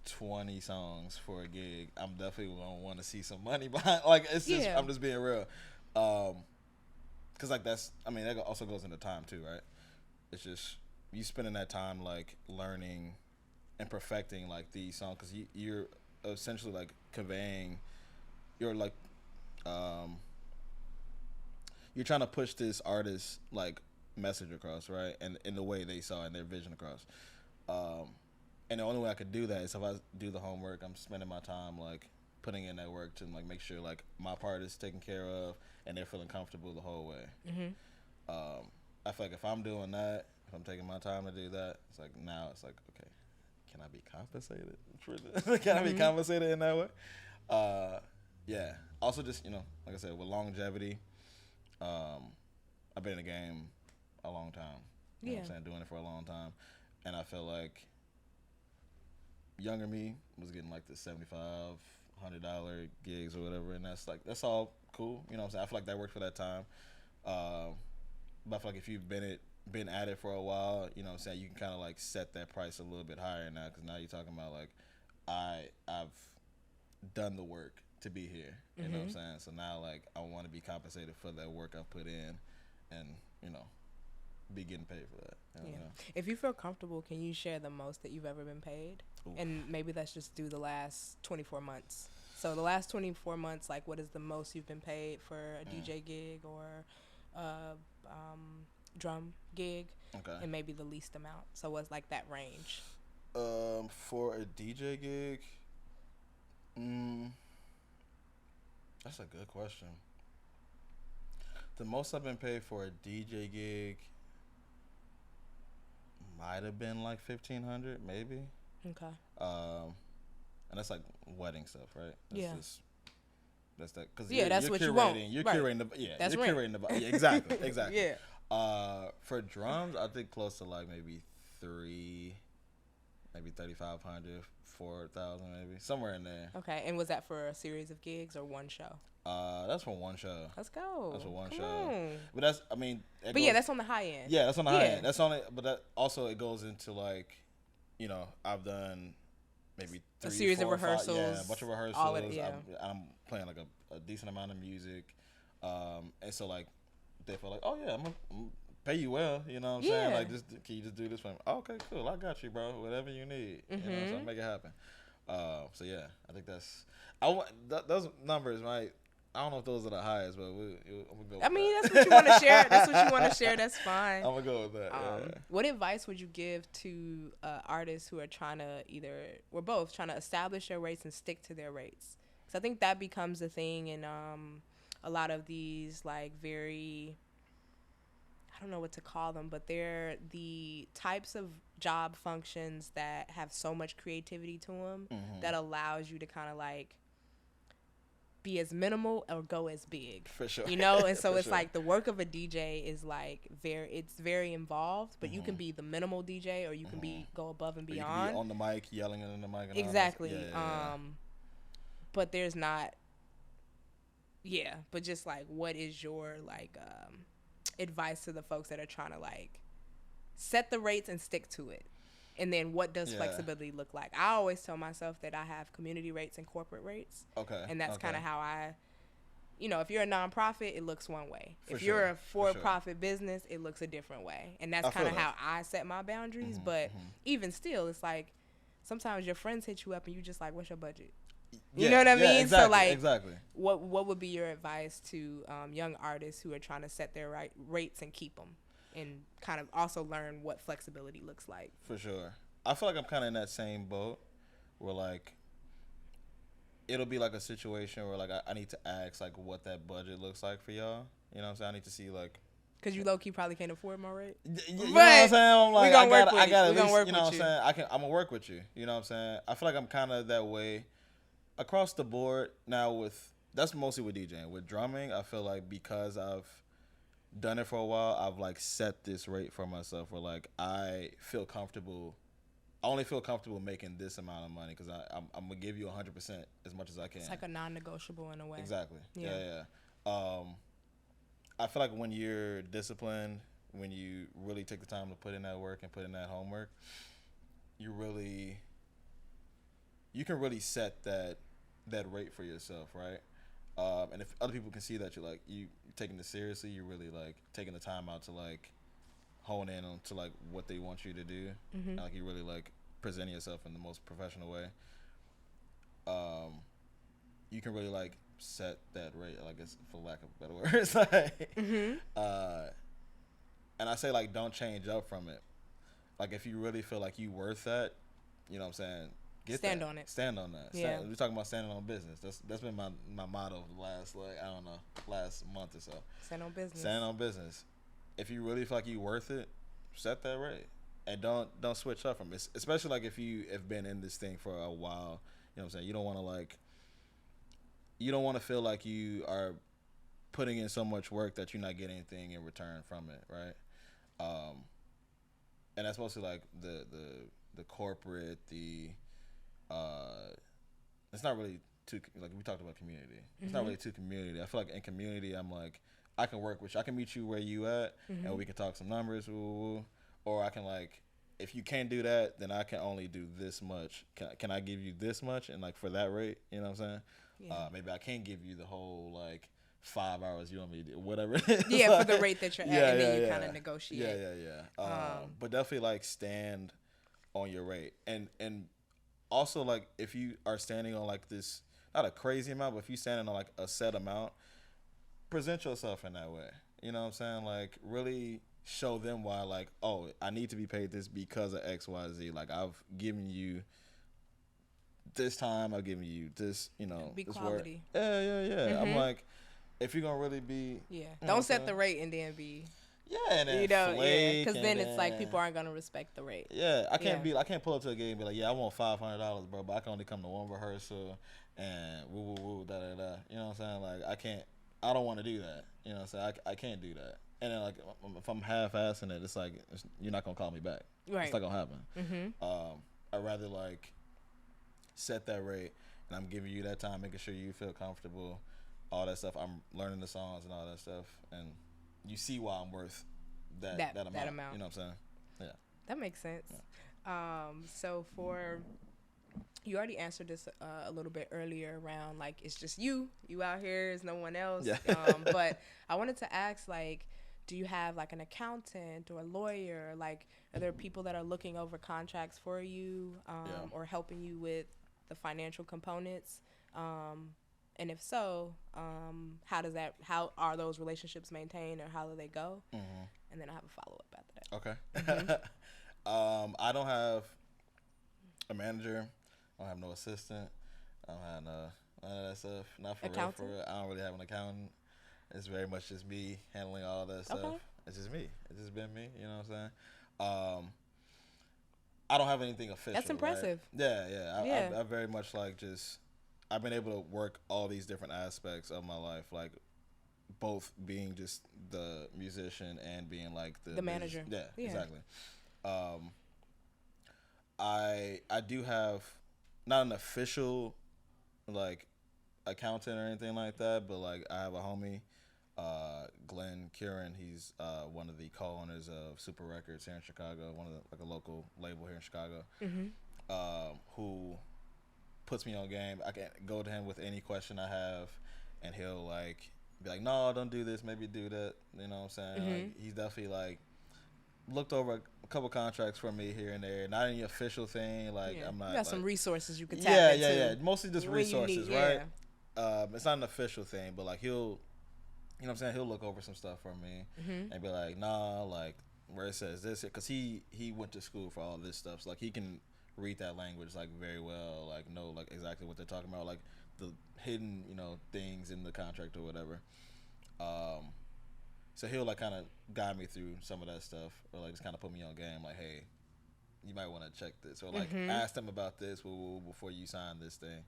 20 songs for a gig, I'm definitely gonna want to see some money behind. Like it's just, I'm just being real, cause like that's, I mean, that also goes into time too, right? It's just you spending that time like learning and perfecting like these songs, cause you're essentially like conveying, you're like, you're trying to push this artist like message across, right? And in the way they saw and their vision across. And the only way I could do that is if I do the homework. I'm spending my time like putting in that work to like make sure like my part is taken care of and they're feeling comfortable the whole way. I feel like if I'm doing that, if I'm taking my time to do that, it's like now it's like, okay, can I be compensated for this? Can I be compensated in that way? Yeah. Also, just, you know, like I said, with longevity, I've been in the game a long time. You know what I'm saying? Doing it for a long time. And I feel like younger me was getting like the $75, $100 gigs or whatever. And that's like, that's all cool. You know what I'm saying? I feel like that worked for that time. But I feel like if you've been at it for a while, you know what I'm saying, you can kind of like set that price a little bit higher now, because now you're talking about like I've done the work to be here. You know what I'm saying? So now like I want to be compensated for that work I've put in, and you know, be getting paid for that. You know? If you feel comfortable, can you share the most that you've ever been paid? Oof. And maybe let's just do the last 24 months. So the last 24 months, like what is the most you've been paid for a DJ gig or drum gig? Okay. And maybe the least amount. So what's like that range? For a DJ gig, that's a good question. The most I've been paid for a DJ gig might have been like $1,500, maybe. Okay. And that's like wedding stuff, right? That's that. Cause that's what you want. You're curating the that's you're curating the yeah, exactly. Yeah. For drums, I think close to like maybe 3,500, 4,000, maybe somewhere in there. Okay, and was that for a series of gigs or one show? That's for one show. Let's go. That's for one Come show. on. But that's, I mean. But yeah, that's on the high end. Yeah, that's on the high end. That's on it. But that also, it goes into like, you know, I've done maybe a series of rehearsals. A bunch of rehearsals. All of it, I'm playing like a decent amount of music. And so like, they feel like, oh yeah, I'm gonna pay you well. You know what I'm saying? Like, can you just do this for me? Oh, okay, cool. I got you, bro. Whatever you need. You know, so I'll make it happen. So yeah, I think those numbers, right? I don't know if those are the highest, but I'm gonna go with I mean, that's what you want to share. That's what you want to share. That's fine. I'm gonna go with that. What advice would you give to artists who are trying to trying to establish their rates and stick to their rates? Because I think that becomes a thing in a lot of these like very, I don't know what to call them, but they're the types of job functions that have so much creativity to them that allows you to kind of like be as minimal or go as big. For sure. You know, and so it's like the work of a DJ is like it's very involved, but you can be the minimal DJ or you can go above and beyond. You can be on the mic, yelling in the mic. And exactly. But there's not. Yeah, but just like, what is your like advice to the folks that are trying to like set the rates and stick to it? And then what does flexibility look like? I always tell myself that I have community rates and corporate rates. Okay. And that's kind of how if you're a nonprofit, it looks one way. If you're a for-profit business, it looks a different way. And that's kind of how I set my boundaries. But even still, it's like sometimes your friends hit you up and you just like, what's your budget? You know what I mean? Exactly, so like, exactly. What would be your advice to young artists who are trying to set their rates and keep them? And kind of also learn what flexibility looks like. For sure. I feel like I'm kind of in that same boat where, like, it'll be like a situation where, like, I need to ask, like, what that budget looks like for y'all. You know what I'm saying? I need to see, like. Because you low-key probably can't afford more, right? You know what I'm saying? I'm like, I got at least, you know what I'm saying? I'm going to work with you. You know what I'm saying? I feel like I'm kind of that way across the board now that's mostly with DJing. With drumming, I feel like because I've done it for a while, I've like set this rate for myself where like I feel comfortable I only feel comfortable making this amount of money because I'm gonna give you 100% as much as I can. It's like a non-negotiable in a way. Exactly. Yeah. I feel like when you're disciplined, when you really take the time to put in that work and put in that homework, you can really set that rate for yourself, right? And if other people can see that you're taking this seriously, you're really like taking the time out to like hone in on to like what they want you to do, and like you really like presenting yourself in the most professional way. You can really like set that rate, I guess, for lack of better words. And I say like don't change up from it. Like if you really feel like you worth that, you know what I'm saying? Stand on it. Stand on that. Yeah. We're talking about standing on business. That's been my motto for the last last month or so. Stand on business. Stand on business. If you really feel like you worth it, set that rate. And don't switch up from it. Especially like if you have been in this thing for a while. You know what I'm saying? You don't want to feel like you are putting in so much work that you're not getting anything in return from it, right? And that's mostly like the corporate, it's not really too, like we talked about community. It's not really too community. I feel like in community, I'm like, I can work with you. I can meet you where you at, and we can talk some numbers, or I can like, if you can't do that, then I can only do this much. Can I give you this much, and like for that rate, you know what I'm saying? Yeah. Maybe I can't give you the whole like 5 hours you want me to do, whatever it is. Yeah, for the rate that you're at, and then you kind of negotiate. Yeah. But definitely like stand on your rate, and also like if you are standing on like this, not a crazy amount, but if you standing on like a set amount, present yourself in that way. You know what I'm saying? Like really show them why, like, oh, I need to be paid this because of X, Y, Z. Like I've given you this time, I've given you this, you know, be this quality. Work. Yeah. I'm like, if you're gonna really be, don't set the rate and then be. Yeah, and then because then it's like people aren't gonna respect the rate. Yeah, I can't pull up to a gig and be like, yeah, I want $500, bro, but I can only come to one rehearsal and woo da da da. You know what I'm saying? Like I don't want to do that. You know what I'm saying? I can't do that. And then like if I'm half-assing it, it's like you're not gonna call me back. Right. It's not gonna happen. I'd rather like set that rate, and I'm giving you that time, making sure you feel comfortable, all that stuff. I'm learning the songs and all that stuff, and you see why I'm worth that amount. You know what I'm saying? Yeah. That makes sense. Yeah. So you already answered this a little bit earlier around like it's just you out here, there's no one else. Yeah. But I wanted to ask, like, do you have like an accountant or a lawyer? Like, are there people that are looking over contracts for you, or helping you with the financial components? And if so, how are those relationships maintained, or how do they go? And then I have a follow-up after that. Okay. I don't have a manager. I don't have no assistant. I don't have none of that stuff. Not for real. I don't really have an accountant. It's very much just me handling all that stuff. Okay. It's just me. It's just been me. You know what I'm saying? I don't have anything official. That's impressive. Right? Yeah. I very much like just, I've been able to work all these different aspects of my life, like both being just the musician and being like the manager. Yeah, exactly. I do have not an official like accountant or anything like that, but like I have a homie, Glenn Curran. He's one of the co-owners of Super Records here in Chicago, one of the, like a local label here in Chicago, who puts me on game. I can go to him with any question I have, and he'll like be like, "No, don't do this. Maybe do that." You know what I'm saying? Like, he's definitely like looked over a couple contracts for me here and there. Not any official thing. Like I'm not. You got like, some resources you could tap into. Yeah. Mostly just resources, right? It's not an official thing, but like he'll, you know what I'm saying? He'll look over some stuff for me and be like, "Nah, like where it says this," because he went to school for all this stuff. So like he can read that language like very well, like know like exactly what they're talking about, like the hidden, you know, things in the contract or whatever. So he'll like kind of guide me through some of that stuff, or like just kind of put me on game, like, hey, you might want to check this, or like ask them about this before you sign this thing.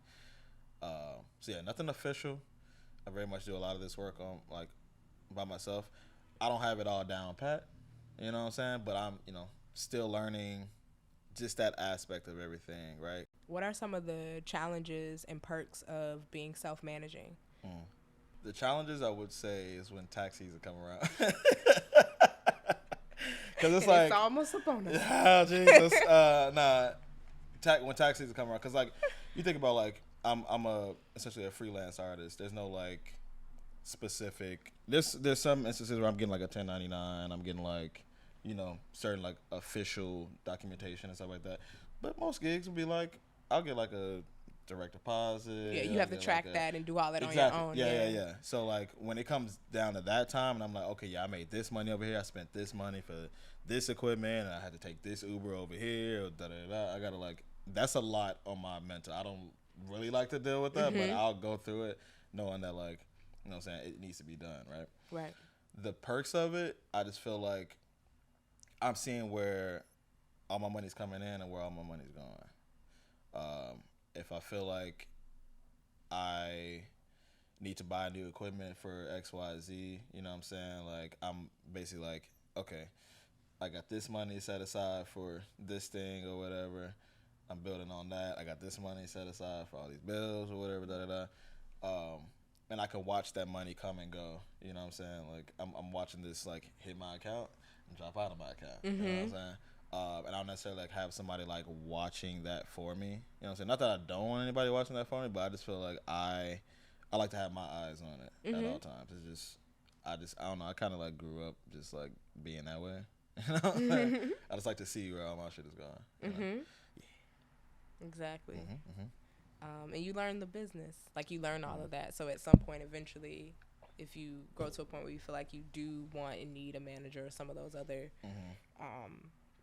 So yeah, nothing official. I very much do a lot of this work on like by myself. I don't have it all down pat, you know what I'm saying? But I'm, you know, still learning just that aspect of everything, right? What are some of the challenges and perks of being self-managing? The challenges I would say is when tax season come around. Because it's like, it's almost upon us. Oh, Jesus. When tax season come around, because like you think about like I'm essentially a freelance artist. There's no like specific. There's some instances where I'm getting like a 1099. I'm getting like, certain like official documentation and stuff like that. But most gigs will be like, I'll get like a direct deposit. Yeah, you have to track that and do all that exactly. on your own. Yeah. So like when it comes down to that time, and I'm like, okay, yeah, I made this money over here. I spent this money for this equipment, and I had to take this Uber over here. Or I gotta like, that's a lot on my mental. I don't really like to deal with that, but I'll go through it knowing that like, you know what I'm saying, it needs to be done, right? Right. The perks of it, I just feel like I'm seeing where all my money's coming in and where all my money's going. If I feel like I need to buy new equipment for XYZ, you know what I'm saying? Like, I'm basically like, okay, I got this money set aside for this thing or whatever. I'm building on that. I got this money set aside for all these bills or whatever, and I can watch that money come and go. You know what I'm saying? Like, I'm watching this, like, hit my account and drop out of my account. You know what I'm saying? And I don't necessarily like have somebody like watching that for me. You know what I'm saying? Not that I don't want anybody watching that for me, but I just feel like I like to have my eyes on it at all times. It's just I don't know. I kind of like grew up just like being that way. You know? I just like to see where all my shit is going. Yeah. Exactly. And you learn the business, like you learn all of that. So at some point, eventually, if you grow to a point where you feel like you do want and need a manager or some of those other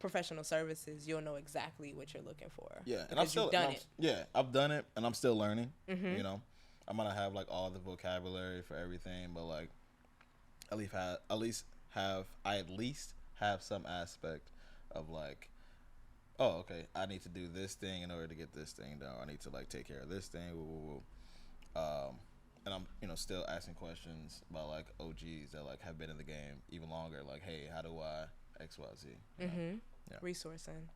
professional services, you'll know exactly what you're looking for. Yeah, and I've done it. Yeah, I've done it, and I'm still learning. You know, I'm gonna have like all the vocabulary for everything, but like at least have some aspect of like, oh, okay, I need to do this thing in order to get this thing done. I need to like take care of this thing. And I'm still asking questions about like OGs that like have been in the game even longer. Like, hey, how do I XYZ? Yeah. Resourcing.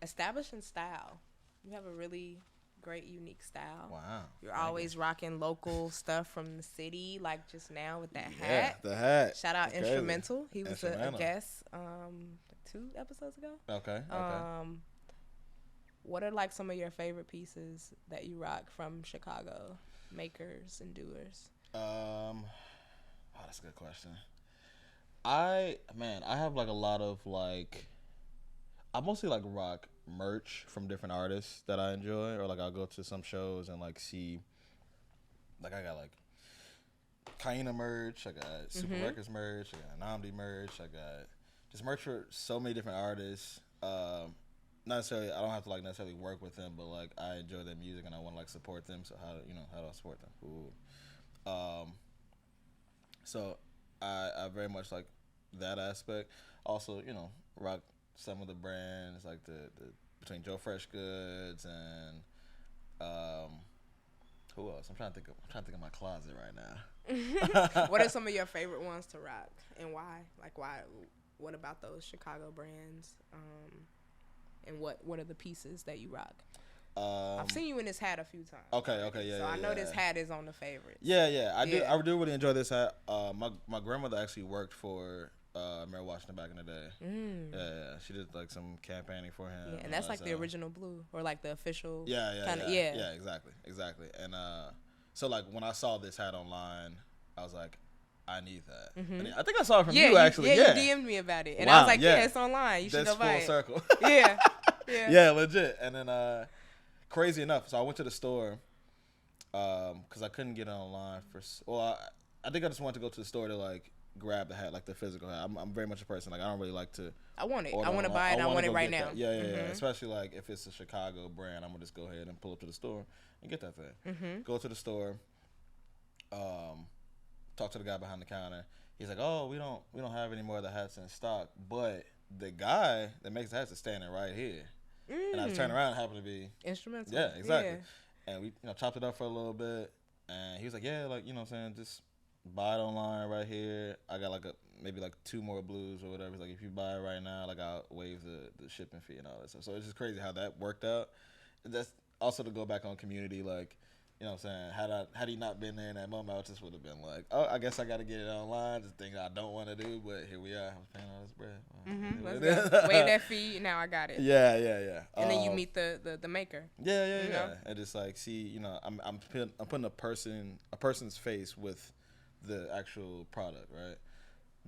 Establishing style. You have a really great, unique style. Wow. You're always rocking local stuff from the city, like just now with that hat. Yeah, the hat. Shout out That's Instrumental. crazy. He was a guest 2 episodes ago. Okay. What are like some of your favorite pieces that you rock from Chicago, makers and doers? That's a good question. I have like a lot of like, I mostly like rock merch from different artists that I enjoy, or like I'll go to some shows and like see, like I got like Kaina merch, I got Super Records merch, I got Nnamdi merch, I got just merch for so many different artists. Not necessarily, I don't have to like necessarily work with them, but like I enjoy their music and I want to like support them. So how do I support them? So I very much like that aspect. Also, rock some of the brands like the between Joe Fresh Goods and who else? I'm trying to think of my closet right now. What are some of your favorite ones to rock and why? Like why? What about those Chicago brands? And what are the pieces that you rock? I've seen you in this hat a few times. Okay, yeah. So I know this hat is on the favorites. Yeah. I do really enjoy this hat. My grandmother actually worked for Mayor Washington back in the day. Yeah. She did like some campaigning for him. Yeah, and that's like the original blue or like the official. Yeah, exactly. And so like when I saw this hat online, I was like, I need that. And I think I saw it from you actually. You DM'd me about it, and I was like, yeah, it's online. You should go buy it. That's full circle. Yeah. Yeah, legit. And then crazy enough, so I went to the store because I couldn't get it online I think I just wanted to go to the store to like grab the hat, like the physical hat. I'm very much a person like I don't really like to. I want it. I want to buy it. I want it right now. Yeah. Especially like if it's a Chicago brand, I'm gonna just go ahead and pull up to the store and get that thing. Go to the store. Talk to the guy behind the counter. He's like, "Oh, we don't have any more of the hats in stock." But the guy that makes the hats is standing right here, and I turned around and happened to be Instrumental. Yeah, exactly. Yeah. And we chopped it up for a little bit, and he was like, "Yeah, like what I'm saying, just buy it online right here. I got like maybe like 2 more blues or whatever. Like if you buy it right now, like I'll waive the shipping fee and all that stuff. So it's just crazy how that worked out. That's also to go back on community, like, you know what I'm saying? Had he not been there in that moment, I just would have been like, oh, I guess I got to get it online. It's a thing I don't want to do, but here we are. I was paying all this bread. Let's go. Waive that fee. Now I got it. Yeah. And then you meet the maker. Yeah. And just like, see, you know, I'm putting a person's face with the actual product, right?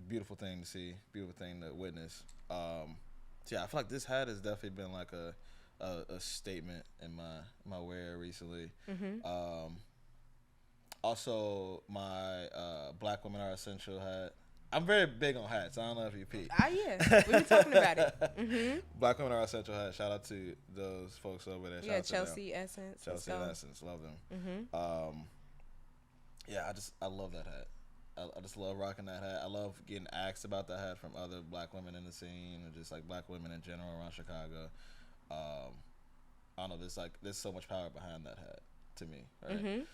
Beautiful thing to see, beautiful thing to witness. So yeah, I feel like this hat has definitely been like a statement in my wear recently. Also, my Black Women Are Essential hat. I'm very big on hats. I don't know if you peep. Yeah, we were talking about it. Black Women Are Essential hat. Shout out to those folks over there. Yeah, Chelsea Essence. Chelsea Essence, love them. Yeah, I love that hat. I just love rocking that hat. I love getting asked about that hat from other Black women in the scene, or just like Black women in general around Chicago. I don't know. There's so much power behind that hat to me, right?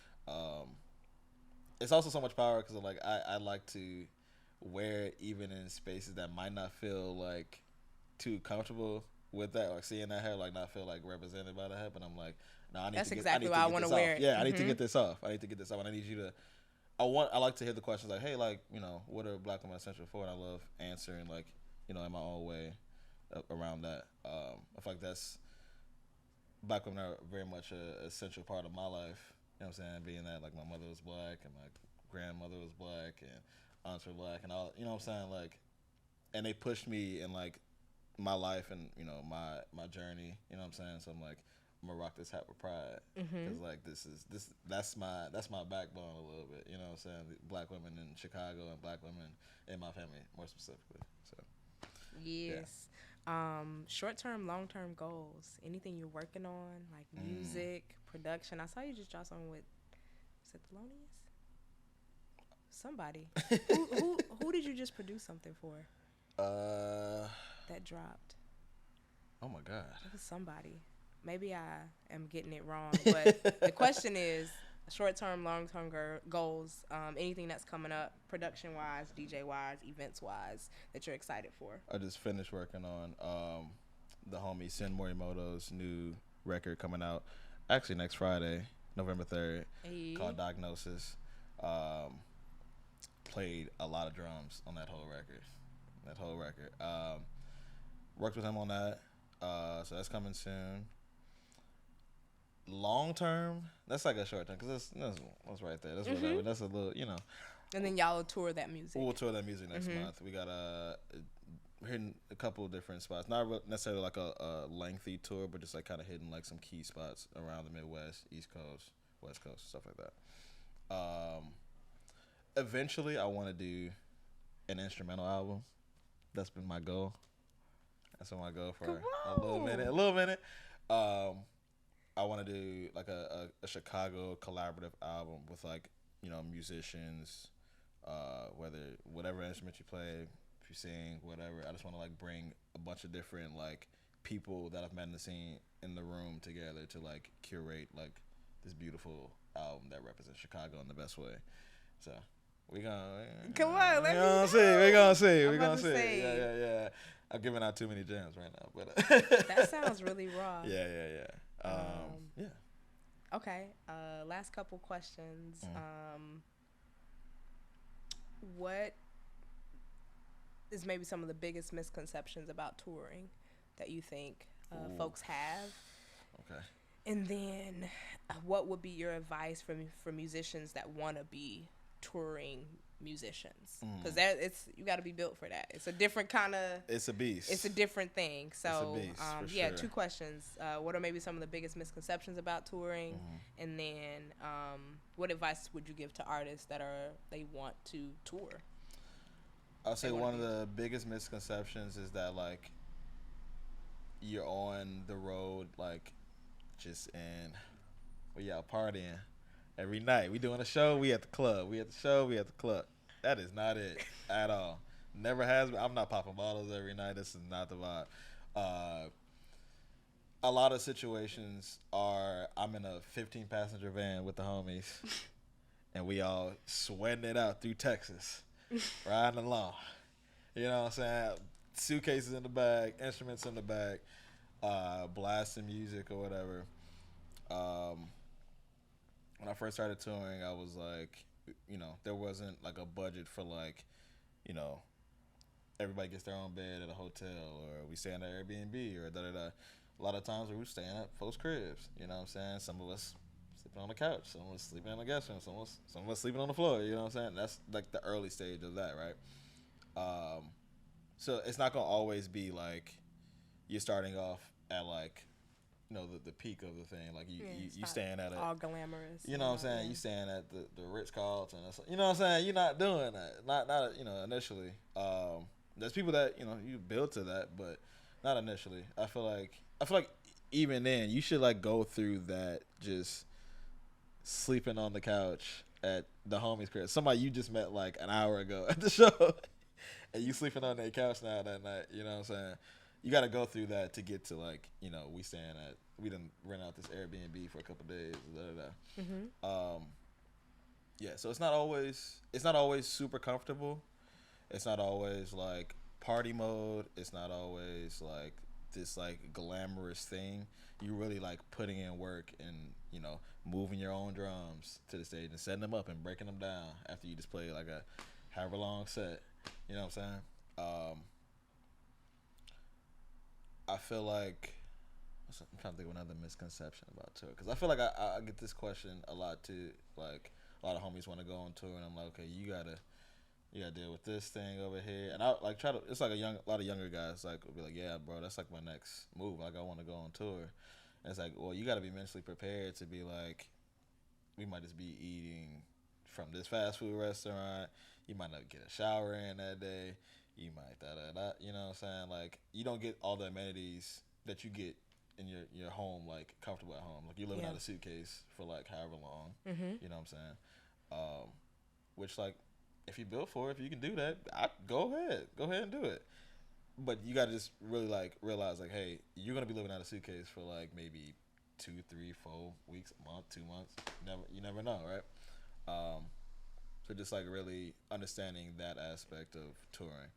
It's also so much power because like I like to wear it even in spaces that might not feel like too comfortable with that, like seeing that hat, like not feel like represented by the hat. But I'm like, no, I need That's to get, exactly why I want to wear it. Yeah, I need to get this off. And I need you to. I like to hear the questions like, hey, like, you know, what are Black women essential for? And I love answering, like, you know, in my own way around that. I feel like that's Black women are very much an essential part of my life. You know what I'm saying? Being that like my mother was Black and my grandmother was Black and aunts were Black and all, you know what I'm saying? Like, and they pushed me in like my life and, you know, my journey. You know what I'm saying? So I'm like, I'm gonna rock this hat with pride because like that's my backbone a little bit. You know what I'm saying? Black women in Chicago and Black women in my family more specifically. So yes. Yeah. Short-term, long-term goals. Anything you're working on, like music, production. I saw you just drop something with, is it Thelonious? Somebody. who did you just produce something for? That dropped. Oh my God. It was somebody. Maybe I am getting it wrong, but the question is short-term, long-term goals, anything that's coming up, production-wise, DJ-wise, events-wise, that you're excited for. I just finished working on the homie Sen Morimoto's new record coming out actually next Friday, November 3rd, called Diagnosis. Played a lot of drums on that whole record. Worked with him on that, so that's coming soon. Long term, that's like a short term because that's right there. That's whatever. That's a little, you know. And then y'all will tour that music. We'll tour that music next month. We got we're hitting a couple of different spots. Not necessarily like a lengthy tour, but just like kind of hitting like some key spots around the Midwest, East Coast, West Coast, stuff like that. Eventually, I want to do an instrumental album. That's been my goal. That's been my goal for a little minute. I want to do like a Chicago collaborative album with like, you know, musicians, whatever instrument you play, if you sing, whatever. I just want to like bring a bunch of different like people that I've met in the scene in the room together to like curate like this beautiful album that represents Chicago in the best way. So we're gonna come on, we're gonna see. Yeah. I'm giving out too many gems right now, but that sounds really raw. Yeah. Okay. Last couple questions. What is maybe some of the biggest misconceptions about touring that you think folks have? Okay. And then, what would be your advice for musicians that want to be touring musicians? Because you got to be built for that. It's a different kind of. It's a beast. It's a different thing. So, it's a beast, for yeah, sure. 2 questions. What are maybe some of the biggest misconceptions about touring? And then, what advice would you give to artists that they want to tour? I'll say one of the biggest misconceptions is that like you're on the road like just partying every night. We doing a show, we at the club. We at the show, we at the club. That is not it at all. Never has been. I'm not popping bottles every night. This is not the vibe. A lot of situations are I'm in a 15-passenger van with the homies, and we all sweating it out through Texas, riding along. You know what I'm saying? Suitcases in the bag, instruments in the bag, blasting music or whatever. When I first started touring, I was like, there wasn't like a budget for like, you know, everybody gets their own bed at a hotel or we stay in an Airbnb or da da da. A lot of times we were staying at folks' cribs. You know what I'm saying? Some of us sleeping on the couch, some of us sleeping in the guest room, some of us sleeping on the floor. You know what I'm saying? That's like the early stage of that, right? So it's not gonna always be like you're starting off at like the peak of the thing. Like you staying at all glamorous. You know what I'm saying? Yeah. You staying at the Ritz Carlton. You know what I'm saying? You're not doing that. Not initially. There's people that you build to that, but not initially. I feel like even then you should like go through that just sleeping on the couch at the homie's crib. Somebody you just met like an hour ago at the show. And you sleeping on their couch now that night, you know what I'm saying? You got to go through that to get to like, we didn't rent out this Airbnb for a couple of days, da da da. Mm-hmm. Yeah, so it's not always super comfortable. It's not always like party mode. It's not always like this like glamorous thing. You really like putting in work and moving your own drums to the stage and setting them up and breaking them down after you just play like a however long set. You know what I'm saying? I feel like I'm trying to think of another misconception about tour because I feel like I get this question a lot too. Like a lot of homies want to go on tour and I'm like, okay, you gotta deal with this thing over here, and I like try to. It's like a lot of younger guys like will be like, yeah, bro, that's like my next move. Like I want to go on tour, and it's like, well, you got to be mentally prepared to be like, we might just be eating from this fast food restaurant. You might not get a shower in that day. You might da. You know what I'm saying? Like you don't get all the amenities that you get in your home, like comfortable at home. Like you're living out of a suitcase for like however long. Mm-hmm. You know what I'm saying? Which like if you built for it, if you can do that, go ahead and do it. But you gotta just really like realize like, hey, you're gonna be living out of a suitcase for like maybe 2, 3, 4 weeks, a month, 2 months. You never know, right? So just like really understanding that aspect of touring.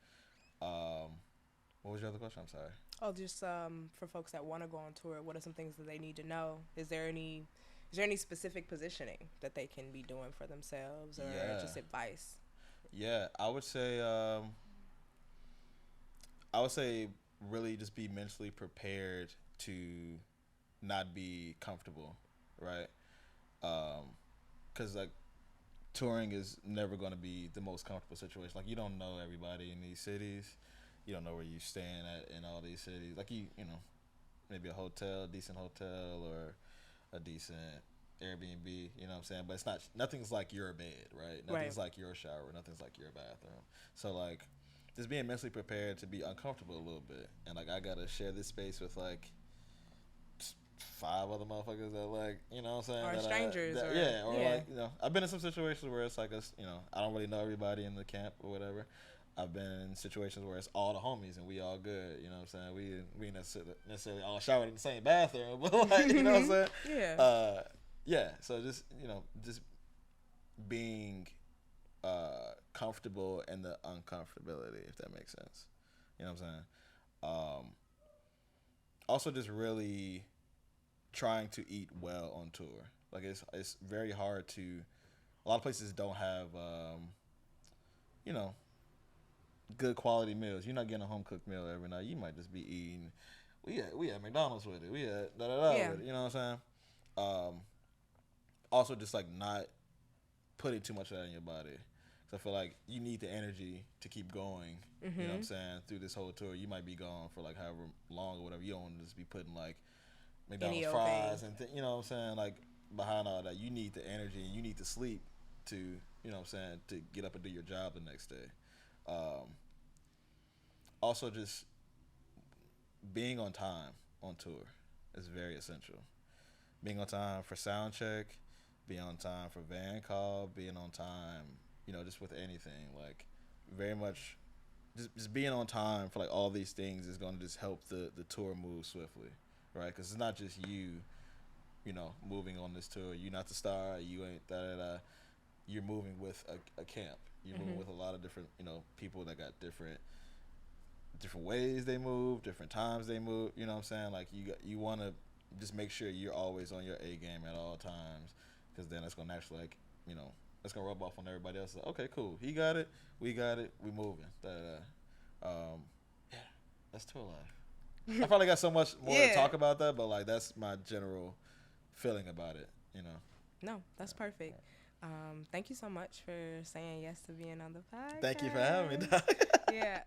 What was your other question? I'm sorry. Oh, just for folks that want to go on tour, what are some things that they need to know? Is there any specific positioning that they can be doing for themselves, or just advice? Yeah, I would say really just be mentally prepared to not be comfortable, right? 'Cause like touring is never going to be the most comfortable situation. Like you don't know everybody in these cities. You don't know where you're staying at in all these cities. Like maybe a decent hotel or a decent Airbnb, you know what I'm saying? But nothing's like your bed, right? Nothing's like your shower, nothing's like your bathroom. So like just being mentally prepared to be uncomfortable a little bit. And like I gotta share this space with like 5 other motherfuckers that like, you know what I'm saying? Or strangers. Like, I've been in some situations where it's like I don't really know everybody in the camp or whatever. I've been in situations where it's all the homies and we all good, you know what I'm saying? We ain't necessarily all showered in the same bathroom, but like, you know what I'm saying? Yeah. Yeah, so just just being comfortable in the uncomfortability, if that makes sense. You know what I'm saying? Also, just really trying to eat well on tour. Like it's very hard to. A lot of places don't have good quality meals. You're not getting a home cooked meal every night. You might just be eating. We had McDonald's with it. We had with it. You know what I'm saying? Also, just like not putting too much of that in your body. So I feel like you need the energy to keep going. Mm-hmm. You know what I'm saying? Through this whole tour, you might be gone for like however long or whatever. You don't want to just be putting like McDonald's fries and you know what I'm saying? Like behind all that, you need the energy and you need to sleep to, you know what I'm saying, to get up and do your job the next day. Also, just being on time on tour is very essential. Being on time for sound check, being on time for van call, being on time, just with anything. Like, very much, just being on time for, like, all these things is going to just help the tour move swiftly, right? Because it's not just you, moving on this tour. You're not the star. You ain't da-da-da. you're moving with a camp. You're moving with a lot of different, people that got different ways they move, different times they move. You know what I'm saying? Like you want to just make sure you're always on your A game at all times, because then it's gonna naturally it's gonna rub off on everybody else. Like, okay, cool. He got it. We got it. We moving. Yeah, that's tour life. I probably got so much more to talk about that, but like that's my general feeling about it. No, that's perfect. Thank you so much for saying yes to being on the podcast. Thank you for having me. Yeah.